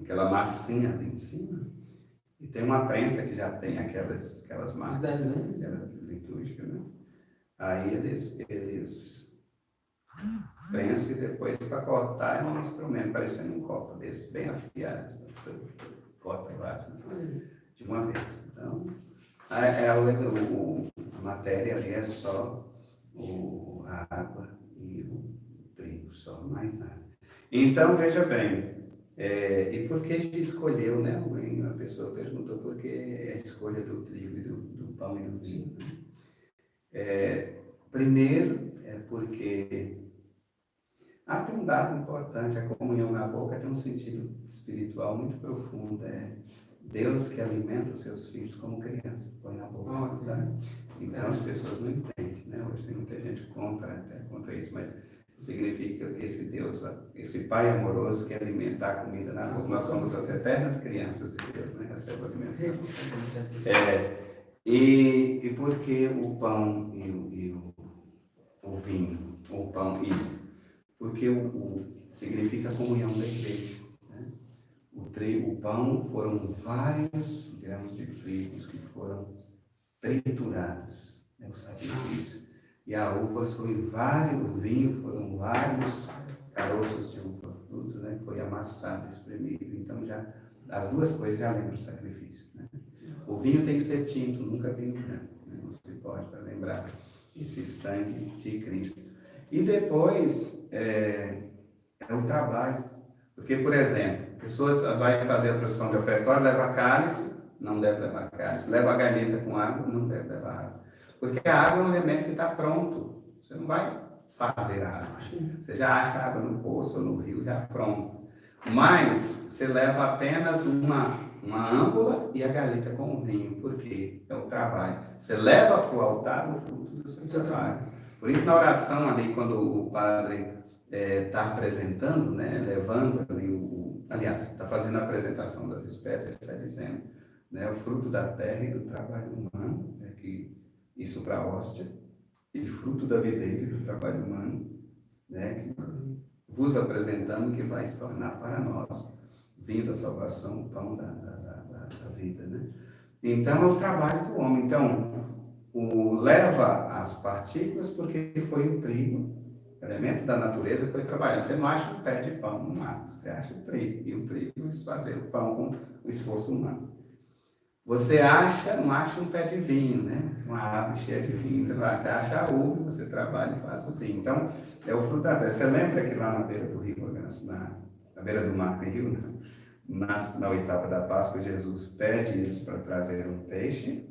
aquela massinha ali em cima, e tem uma prensa que já tem aquelas marcas, aquela litúrgica, né? Aí eles prensam e depois para cortar é um instrumento parecendo um copo desse, bem afiado, corta vários, né? De uma vez. Então, a matéria ali é só a água e o trigo, só mais nada. Então, veja bem, e por que escolheu, né? A pessoa perguntou por que a escolha do trigo e do pão e do vinho. Primeiro, porque tem um dado importante: a comunhão na boca tem um sentido espiritual muito profundo. Deus que alimenta os seus filhos como criança, põe na boca. Tá? Então as pessoas não entendem, né? Hoje tem muita gente contra isso, mas significa esse Deus, esse Pai amoroso que alimenta a comida na boca. Nós somos as eternas crianças de Deus, né? Recebe o alimento na boca. E por que o pão e o vinho? O pão, isso. Porque significa a comunhão da igreja. O pão foram vários grãos de trigo que foram triturados, né, o sacrifício. E a uva o vinho foram vários caroços de uva, frutos, né, que foi amassado, espremido. Então, as duas coisas já lembram o sacrifício. Né? O vinho tem que ser tinto, nunca vinho branco. Né? Não se pode, para lembrar esse sangue de Cristo. E depois, é o trabalho. Porque, por exemplo, a pessoa vai fazer a procissão de ofertório, leva cálice, não deve levar cálice. Leva a galheta com água, não deve levar água. Porque a água é um elemento que está pronto. Você não vai fazer água. Você já acha água no poço ou no rio já pronto. Mas você leva apenas uma âmbula e a galheta com o vinho. Por quê? É o trabalho. Você leva para o altar o fruto do seu trabalho. Por isso, na oração ali, quando o padre está apresentando, né, levando ali aliás, está fazendo a apresentação das espécies, ele está dizendo, né, o fruto da terra e do trabalho humano, né, que isso para a hóstia, e fruto da videira e do trabalho humano, né, que vos apresentando que vai se tornar para nós, vinho da salvação, o pão da vida, né? Então, é o trabalho do homem. Então, leva as partículas porque foi o trigo, elemento da natureza que foi trabalhando. Você não acha um pé de pão no mato, você acha o trigo, e o trigo fazer o pão com o esforço humano. Você não acha um pé de vinho, né? Uma árvore cheia de vinho, você acha a uva, você trabalha e faz o vinho. Então, é o fruto da terra. Você lembra que lá na beira do rio, na beira do mar, rio, na oitava da Páscoa, Jesus pede eles para trazer um peixe.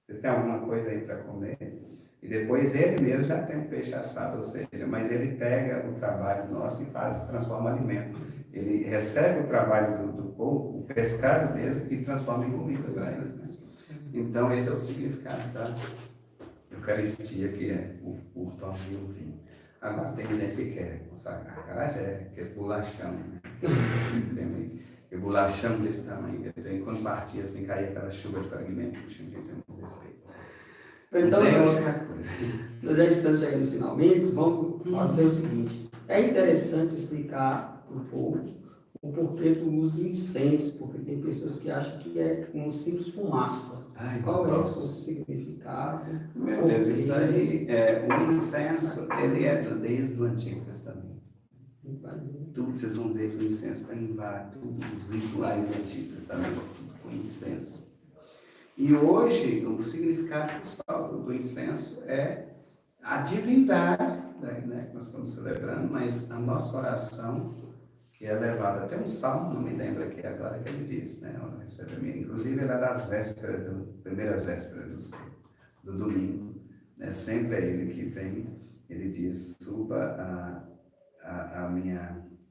Você tem alguma coisa aí para comer? E depois ele mesmo já tem um peixe assado, ou seja, mas ele pega o trabalho nosso e transforma em alimento. Ele recebe o trabalho do povo, o pescado mesmo, e transforma em comida para eles. Né? Então, esse é o significado da Eucaristia, que é o pão e o vinho. Agora, tem gente que quer consagrar acarajé, quer bolachão, né? Tem bolachão desse tamanho. Quando partia, assim, caía aquela chuva de fragmentos, puxa, a gente tem muito respeito.
Então,
tem outra coisa.
Nós já estamos chegando finalmente, vamos fazer o seguinte. É interessante explicar para o povo o porquê do uso do incenso, porque tem pessoas que acham que é um simples fumaça.
Ai,
qual é o
nossa.
significado?
Meu Deus, isso aí, o incenso, ele é desde o Antigo Testamento. Tudo vocês vão ver que o incenso está em todos os rituais do Antigo Testamento, com incenso. E hoje, o significado principal do incenso é a divindade, né, que nós estamos celebrando, mas a nossa oração, que é levada até um salmo, não me lembro aqui agora que ele diz, né? Inclusive, ele é das vésperas, primeiras vésperas do domingo, né? Sempre é ele que vem, ele diz,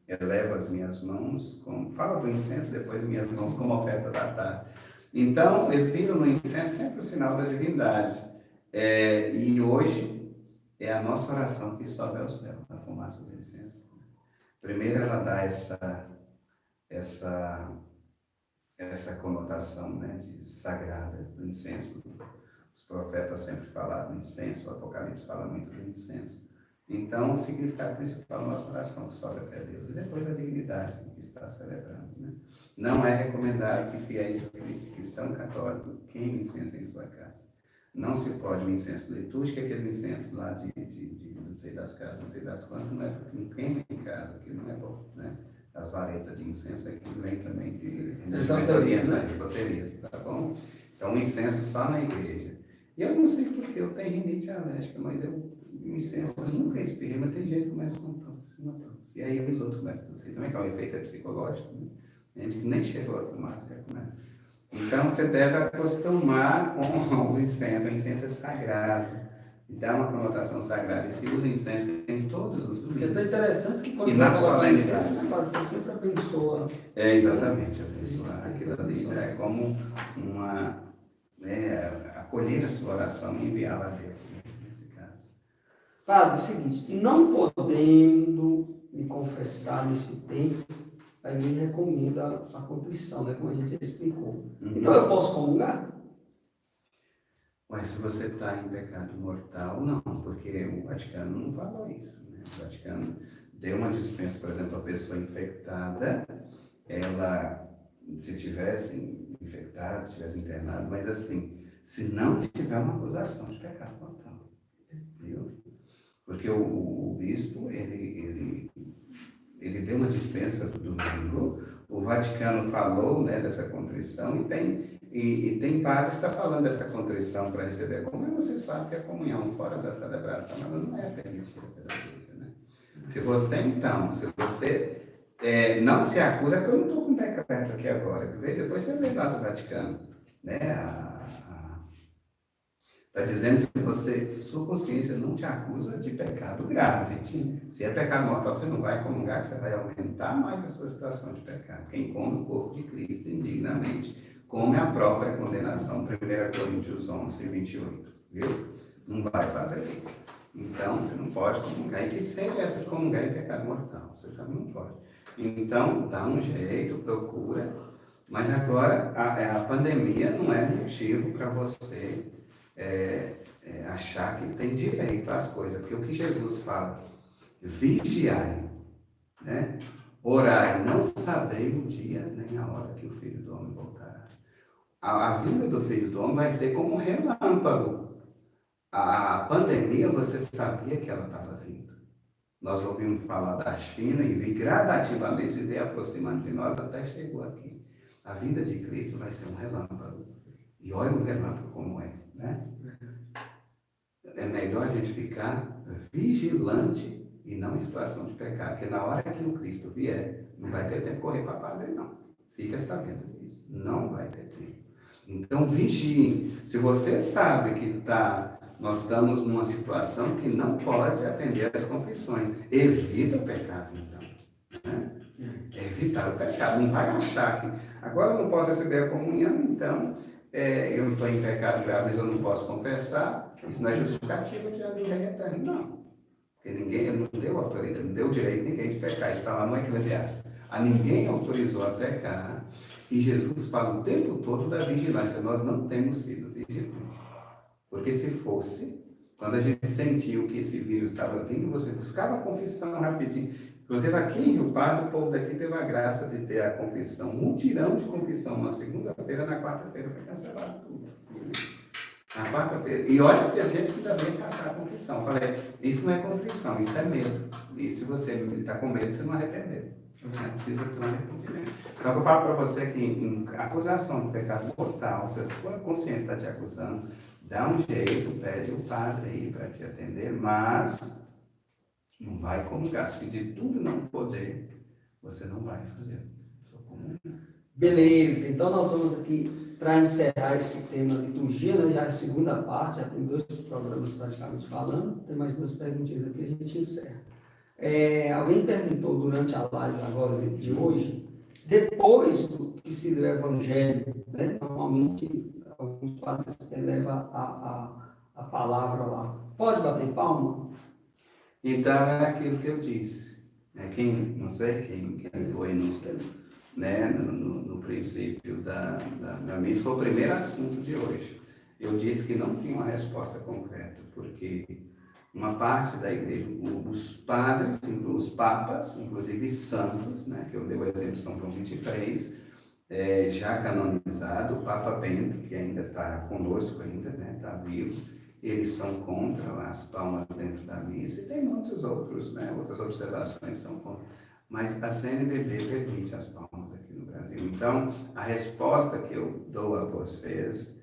eleva as minhas mãos, fala do incenso, depois minhas mãos como oferta da tarde. Então, eles viram no incenso sempre o sinal da divindade. E hoje é a nossa oração que sobe ao céu, a fumaça do incenso. Primeiro ela dá essa conotação, né, de sagrada do incenso. Os profetas sempre falaram do incenso, o Apocalipse fala muito do incenso. Então, o significado principal da nossa oração que sobe até Deus. E depois a dignidade que está celebrando. Né? Não é recomendável que fiéis cristão católico queime incenso em sua casa. Não se pode o incenso litúrgico, aqueles incensos lá de não sei das casas, não sei das quantas, não é porque não queima em casa, aquilo não é bom. Né? As varetas de incenso aqui vem também de esoterismo, tá bom? Então, o incenso só na igreja. E eu não sei porque eu tenho rinite alérgica, mas o incenso eu nunca espirrei, mas tem gente que começa com tosse. E aí os outros começam a tossir. Também que é um efeito psicológico, né? Gente que nem chegou a fumar, você começa. Então você deve acostumar com o incenso é sagrado. E dá uma conotação sagrada. E se usa incenso em todos os domingos.
É tão interessante que quando
na
coloca incenso, você sempre abençoa.
Exatamente, abençoar. Aquilo ali é como acolher a sua oração e enviá-la a Deus, né, nesse caso.
Padre, é o seguinte, não podendo me confessar nesse tempo, aí me recomenda a contrição, né, como a gente já explicou. Então eu posso comungar?
Mas se você está em pecado mortal, não, porque o Vaticano não falou isso. Né? O Vaticano deu uma dispensa, por exemplo, a pessoa infectada, ela, se tivesse infectado, tivesse internado, mas assim, se não tiver uma acusação de pecado mortal, viu? Porque o bispo, ele deu uma dispensa do domingo, o Vaticano falou, né, dessa contrição e tem padres que estão falando dessa contrição para receber a comunhão. Você sabe que a comunhão fora da celebração ela não é permitida pela igreja, né? Se você não se acusa, porque eu não estou com decreto aqui agora. Depois você vê lá do Vaticano. Né? Está dizendo se sua consciência não te acusa de pecado grave. Se é pecado mortal, você não vai comungar, que você vai aumentar mais a sua situação de pecado. Quem come o corpo de Cristo indignamente, come a própria condenação. 1 Coríntios 11, 28. Viu? Não vai fazer isso. Então, você não pode comungar. E que seja essa de comungar em pecado mortal. Você sabe, não pode. Então, dá um jeito, procura. Mas agora, a pandemia não é motivo para você achar que tem direito às coisas. Porque o que Jesus fala, vigiai, né? Orai, não sabeis o dia nem a hora que o Filho do Homem voltará. A vinda do Filho do Homem vai ser como um relâmpago. A pandemia, você sabia que ela estava vindo. Nós ouvimos falar da China e gradativamente veio aproximando de nós até chegou aqui. A vinda de Cristo vai ser um relâmpago. E olha o relâmpago como é, né? É melhor a gente ficar vigilante e não em situação de pecado, porque na hora que o Cristo vier, não vai ter tempo de correr para padre, não. Fica sabendo disso. Não vai ter tempo. Então, vigie. Se você sabe que nós estamos numa situação que não pode atender às confissões, evita o pecado, então. Né? Evitar o pecado. Não vai achar que agora eu não posso receber a comunhão, então eu estou em pecado grave, mas eu não posso confessar. Isso não é justificativa diante do Rei Eterno, não. Porque ninguém não deu autoridade, não deu direito a ninguém de pecar. Isso está lá no Eclesiastes. A ninguém autorizou a pecar. E Jesus fala o tempo todo da vigilância. Nós não temos sido vigilantes. Porque se fosse, quando a gente sentiu que esse vírus estava vindo, você buscava a confissão rapidinho. Inclusive aqui em Rio Pardo, o povo daqui teve a graça de ter a confissão, um mutirão de confissão na segunda-feira, na quarta-feira foi cancelado tudo. Na quarta-feira. E olha, tem gente que ainda veio caçar a confissão. Eu falei, isso não é contrição, isso é medo. E se você está com medo, você não arrependeu. Não precisa ter um arrependimento. Então, eu falo para você que em acusação de pecado mortal, se a sua consciência está te acusando, dá um jeito, pede o padre aí para te atender, mas não vai comungar. Se pedir tudo não poder, você não vai fazer. Só comungar.
Beleza, então nós vamos aqui para encerrar esse tema liturgia, né? Já é a segunda parte, já tem 2 programas praticamente falando, tem mais 2 perguntinhas aqui, a gente encerra. Alguém perguntou durante a live agora de hoje, depois do que se lê o evangelho, né? Normalmente alguns padres levam a palavra lá, pode bater palma?
Então, é aquilo que eu disse. Não sei quem foi no princípio da missa, foi o primeiro assunto de hoje. Eu disse que não tinha uma resposta concreta, porque uma parte da igreja, os padres, os papas, inclusive santos, né, que eu dei o exemplo de São João 23, já canonizado, o Papa Bento, que ainda está conosco, ainda está vivo, eles são contra as palmas dentro da missa, e tem muitos outros, né, outras observações são contra. Mas a CNBB permite as palmas aqui no Brasil. Então, a resposta que eu dou a vocês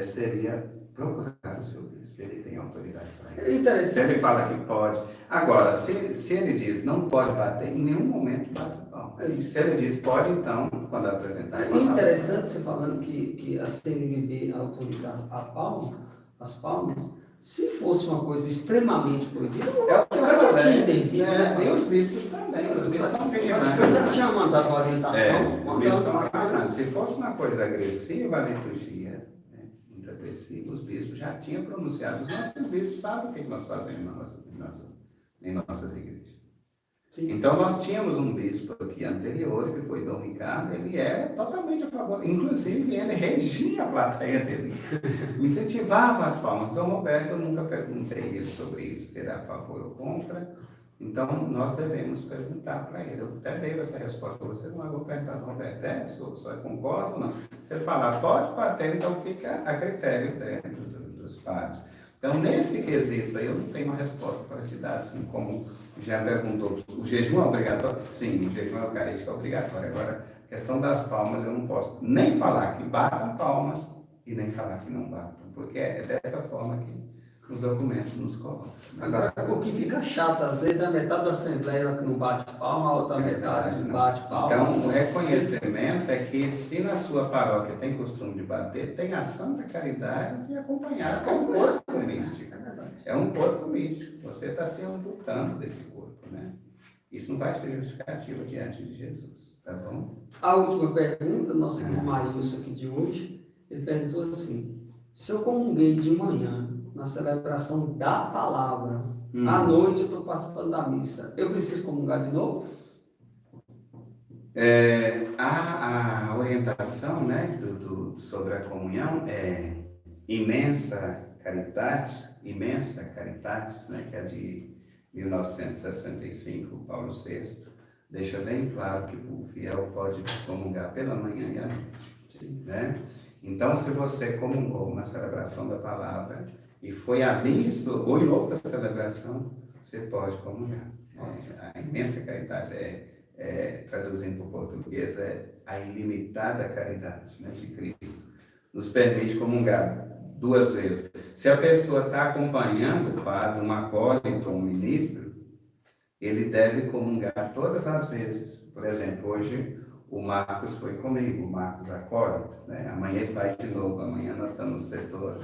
seria procurar o seu bispo, ele tem autoridade para isso. Se ele fala que pode. Agora, se ele diz não pode bater, em nenhum momento bate a palma. Se ele diz pode, então, quando apresentar.
É interessante você falando que a CNBB autoriza as palmas, se fosse uma coisa extremamente proibida, eu já tinha entendido.
E os bispos também, os bispos são vigilantes.
Eu já tinha mandado uma orientação.
Os bispos são vigilantes. Se fosse uma coisa agressiva, a liturgia, muito agressiva, os bispos já tinham pronunciado. Os nossos bispos sabem o que nós fazemos em nossas igrejas. Sim. Então, nós tínhamos um bispo aqui anterior, que foi Dom Ricardo, ele era totalmente a favor, inclusive ele regia a plateia dele, incentivava as palmas. Dom Roberto, eu nunca perguntei sobre isso, se ele é a favor ou contra, então nós devemos perguntar para ele. Eu até dei essa resposta, você não vai perguntar do Roberto, só concordo ou não. Se ele falar pode bater, então fica a critério dos padres. Então, nesse quesito aí, eu não tenho uma resposta para te dar, assim como já perguntou. O jejum é obrigatório? Sim, o jejum eucarístico é obrigatório. Agora, a questão das palmas, eu não posso nem falar que batam palmas e nem falar que não batam, porque é dessa forma que os documentos nos colocam.
Agora, o que fica chato, às vezes, é a metade da Assembleia que não bate palma, a outra metade não bate palma.
Então, o reconhecimento é que, se na sua paróquia tem costume de bater, tem ação da caridade de acompanhar com o corpo místico. É um corpo místico. Você está se amputando desse corpo, né? Isso não vai ser justificativo diante de Jesus, tá bom?
A última pergunta, nosso irmão Maílson aqui de hoje, ele perguntou assim: se eu comunguei de manhã na celebração da palavra, à noite eu estou participando da missa, eu preciso comungar de novo?
A orientação, né, sobre a comunhão é imensa caritatis, né, que é de 1965, Paulo VI, deixa bem claro que o fiel pode comungar pela manhã e à noite, né? Então, se você comungou na celebração da palavra e foi à missa ou em outra celebração, você pode comungar. A imensa caridade, traduzindo para o português, é a ilimitada caridade, né, de Cristo. Nos permite comungar 2 vezes. Se a pessoa está acompanhando o padre, um acólito ou um ministro, ele deve comungar todas as vezes. Por exemplo, hoje o Marcos foi comigo, o Marcos acólito, né? Amanhã ele vai de novo. Amanhã nós estamos no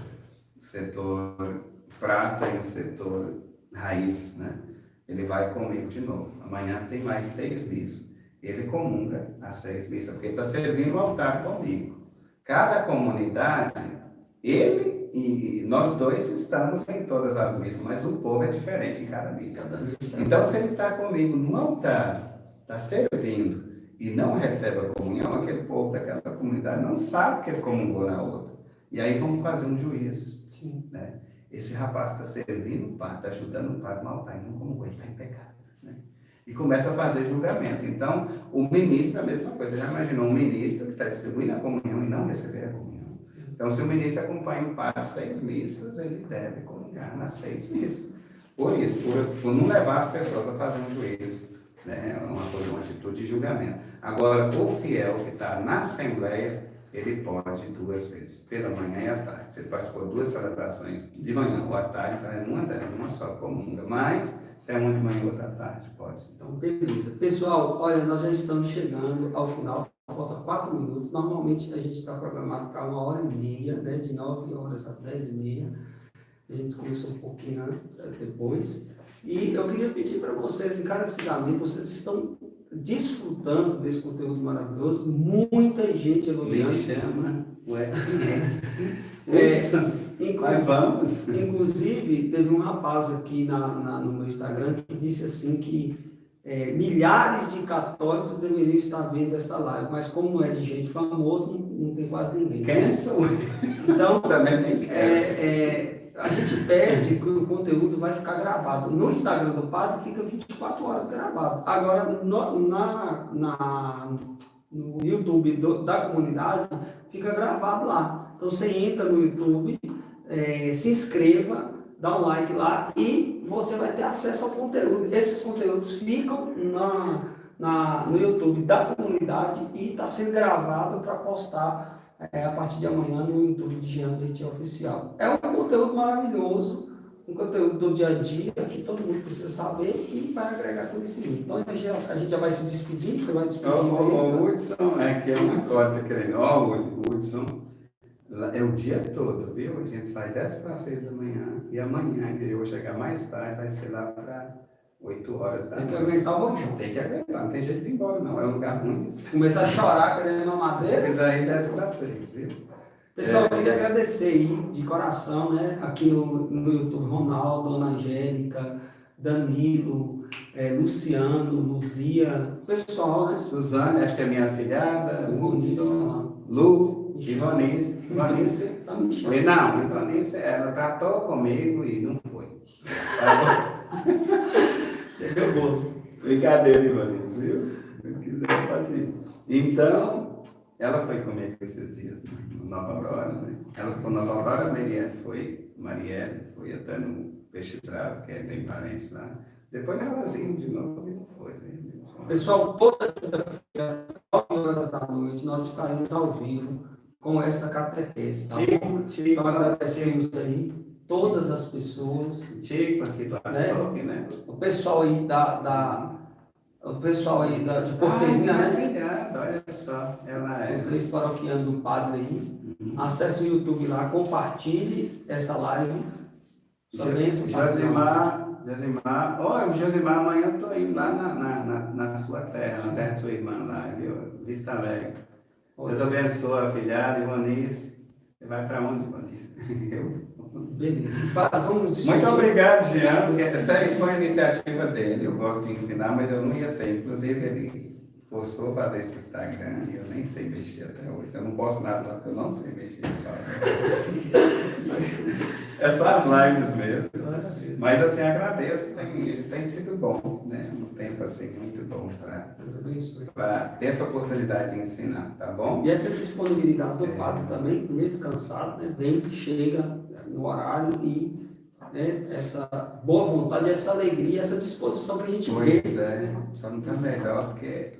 setor prata e no setor raiz, né? Ele vai comigo de novo. Amanhã tem mais 6 missas. Ele comunga as 6 missas, porque ele está servindo o altar comigo. Cada comunidade, ele e nós dois estamos em todas as missas, mas o povo é diferente em cada missa. Então, se ele está comigo no altar, está servindo e não recebe a comunhão, aquele povo daquela comunidade não sabe que ele comungou na outra. E aí vamos fazer um juízo. Né? Esse rapaz está servindo o padre, está ajudando o padre no altar e não comungou, ele está em pecado. Né? E começa a fazer julgamento. Então, o ministro é a mesma coisa. Já imaginou um ministro que está distribuindo a comunhão e não receber a comunhão? Então, se o ministro acompanha o padre 6 missas, ele deve comungar nas 6 missas. Por isso, por não levar as pessoas a fazer um juízo, né? Uma atitude de julgamento. Agora, o fiel que está na Assembleia, ele pode 2 vezes, pela manhã e à tarde. Se ele participou de 2 celebrações de manhã ou à tarde, então uma só comunga. Mas, se é uma de manhã ou outra à tarde, pode sim.
Então, beleza. Pessoal, olha, nós já estamos chegando ao final. Falta 4 minutos. Normalmente a gente está programado para 1h30, né? De 9 horas às 10h30. A gente começou um pouquinho antes, depois. E eu queria pedir para vocês, encarecidamente, vocês estão desfrutando desse conteúdo maravilhoso. Muita gente elogiando.
Me chama o RS.
Mas vamos. Inclusive, teve um rapaz aqui no meu Instagram que disse assim que milhares de católicos deveriam estar vendo essa live, mas como não é de gente famosa, não tem quase ninguém.
Quem sou?
Então,
também nem quero.
A gente pede que o conteúdo vai ficar gravado. No Instagram do padre fica 24 horas gravado. Agora, no YouTube da comunidade, fica gravado lá. Então, você entra no YouTube, se inscreva, dá um like lá e você vai ter acesso ao conteúdo. Esses conteúdos ficam no YouTube da comunidade e está sendo gravado para postar a partir de amanhã no YouTube de Jean Bertin Oficial. É um conteúdo maravilhoso, um conteúdo do dia a dia que todo mundo precisa saber e vai agregar conhecimento. Então a gente já vai se despedir, você vai despedir.
O Hudson, que é uma cota querendo. O Hudson, é o dia todo, viu? A gente sai 10 para 6 da manhã e amanhã eu vou chegar mais tarde, vai ser lá para 8 horas da noite.
Tem que aguentar o rojão.
Tem que aguentar, não tem jeito de ir embora, não. É um lugar muito.
Começar a chorar querendo uma madeira.
Se quiser ir 10 para 6, viu?
Pessoal, eu queria agradecer aí de coração, né? Aqui no YouTube, Ronaldo, Ana Angélica, Danilo, Luciano, Luzia, pessoal, né?
Suzane, acho que é minha afilhada,
Hudson,
Lu, Ivanice. Ivanice. Não, Ivanice, ela tratou comigo e não foi.
Deu bolo.
Brincadeira, Ivanice, viu? Se quiser, pode ir. Então, ela foi comigo esses dias no Nova Aurora, né? Ela ficou na Nova Aurora, Marielle foi até no Peixe Bravo, que tem parentes lá. Depois ela veio de novo e não foi. Né?
Pessoal, toda quinta-feira, 9 horas da noite, nós estaremos ao vivo com essa catequese, tá bom? Então agradecemos aí todas as pessoas,
Tico aqui do açougue, né?
o pessoal aí o pessoal aí de Porteirinha, né?
Filhada, olha só, ela é.
Os ex-paroquianos do padre aí. Acesse o YouTube lá, compartilhe essa live. Também,
Josimar, o Josimar, amanhã eu estou indo lá na sua terra, na terra de sua irmã lá, viu? Vista Alegre. Deus abençoe, afilhado, Ivanice. Você vai para onde, Ivanice?
Beleza. Vamos discutir.
Muito obrigado, Jean, porque essa foi a iniciativa dele. Eu gosto de ensinar, mas eu não ia ter. Inclusive, ele forçou a fazer esse Instagram e eu nem sei mexer até hoje. Eu não posto nada lá porque eu não sei mexer. É só as lives mesmo. Mas assim, agradeço. Tem sido bom, né? Um tempo assim muito bom para ter essa oportunidade de ensinar, tá bom?
E essa disponibilidade do padre também, mesmo cansado, né? Vem, chega no horário e essa boa vontade, essa alegria, essa disposição que a gente vê.
Pois é, só não está melhor porque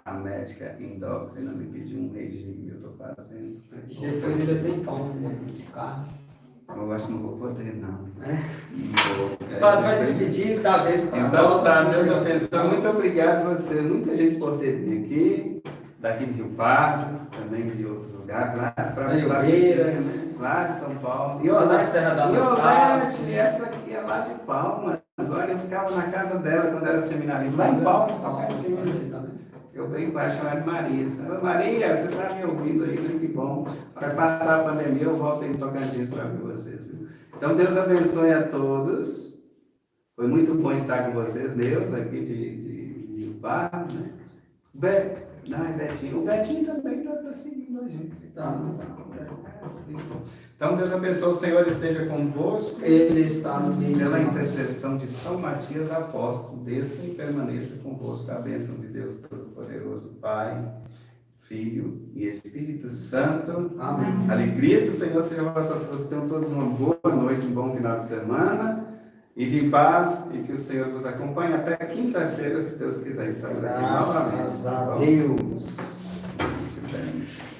a médica endócrina me pediu um regime, eu estou fazendo.
Depois ainda tem pão de carne.
Eu acho que não vou poder, não.
O padre vai despedir da vez.
Então, tá, Deus abençoe. Muito obrigado a vocês. Muita gente por ter vindo aqui, daqui de Rio Pardo, também de outros lugares, lá de São Paulo.
E da Serra da Anastácia.
E essa aqui é lá de Palmas. Olha, eu ficava na casa dela quando era seminarista, lá em Palmas. Eu brinco com ela, chamada Maria. Maria, você está me ouvindo aí, né? Que bom. Vai passar a pandemia, eu volto em Tocantins para ver vocês. Viu? Então, Deus abençoe a todos. Foi muito bom estar com vocês, Deus, aqui de Rio Pardo, né? Betinho. O Betinho também está seguindo a gente. Então, Deus abençoe, o Senhor esteja convosco.
Ele está no meio.
Pela intercessão de São Matias Apóstolo, desça e permaneça convosco a bênção de Deus Todo-Poderoso, Pai, Filho e Espírito Santo.
Amém.
A alegria do Senhor seja a vossa força. Tenham todos uma boa noite, um bom final de semana. E de paz, e que o Senhor vos acompanhe até quinta-feira, se Deus quiser. Estamos aqui novamente.
Graças a Deus.
Muito bem.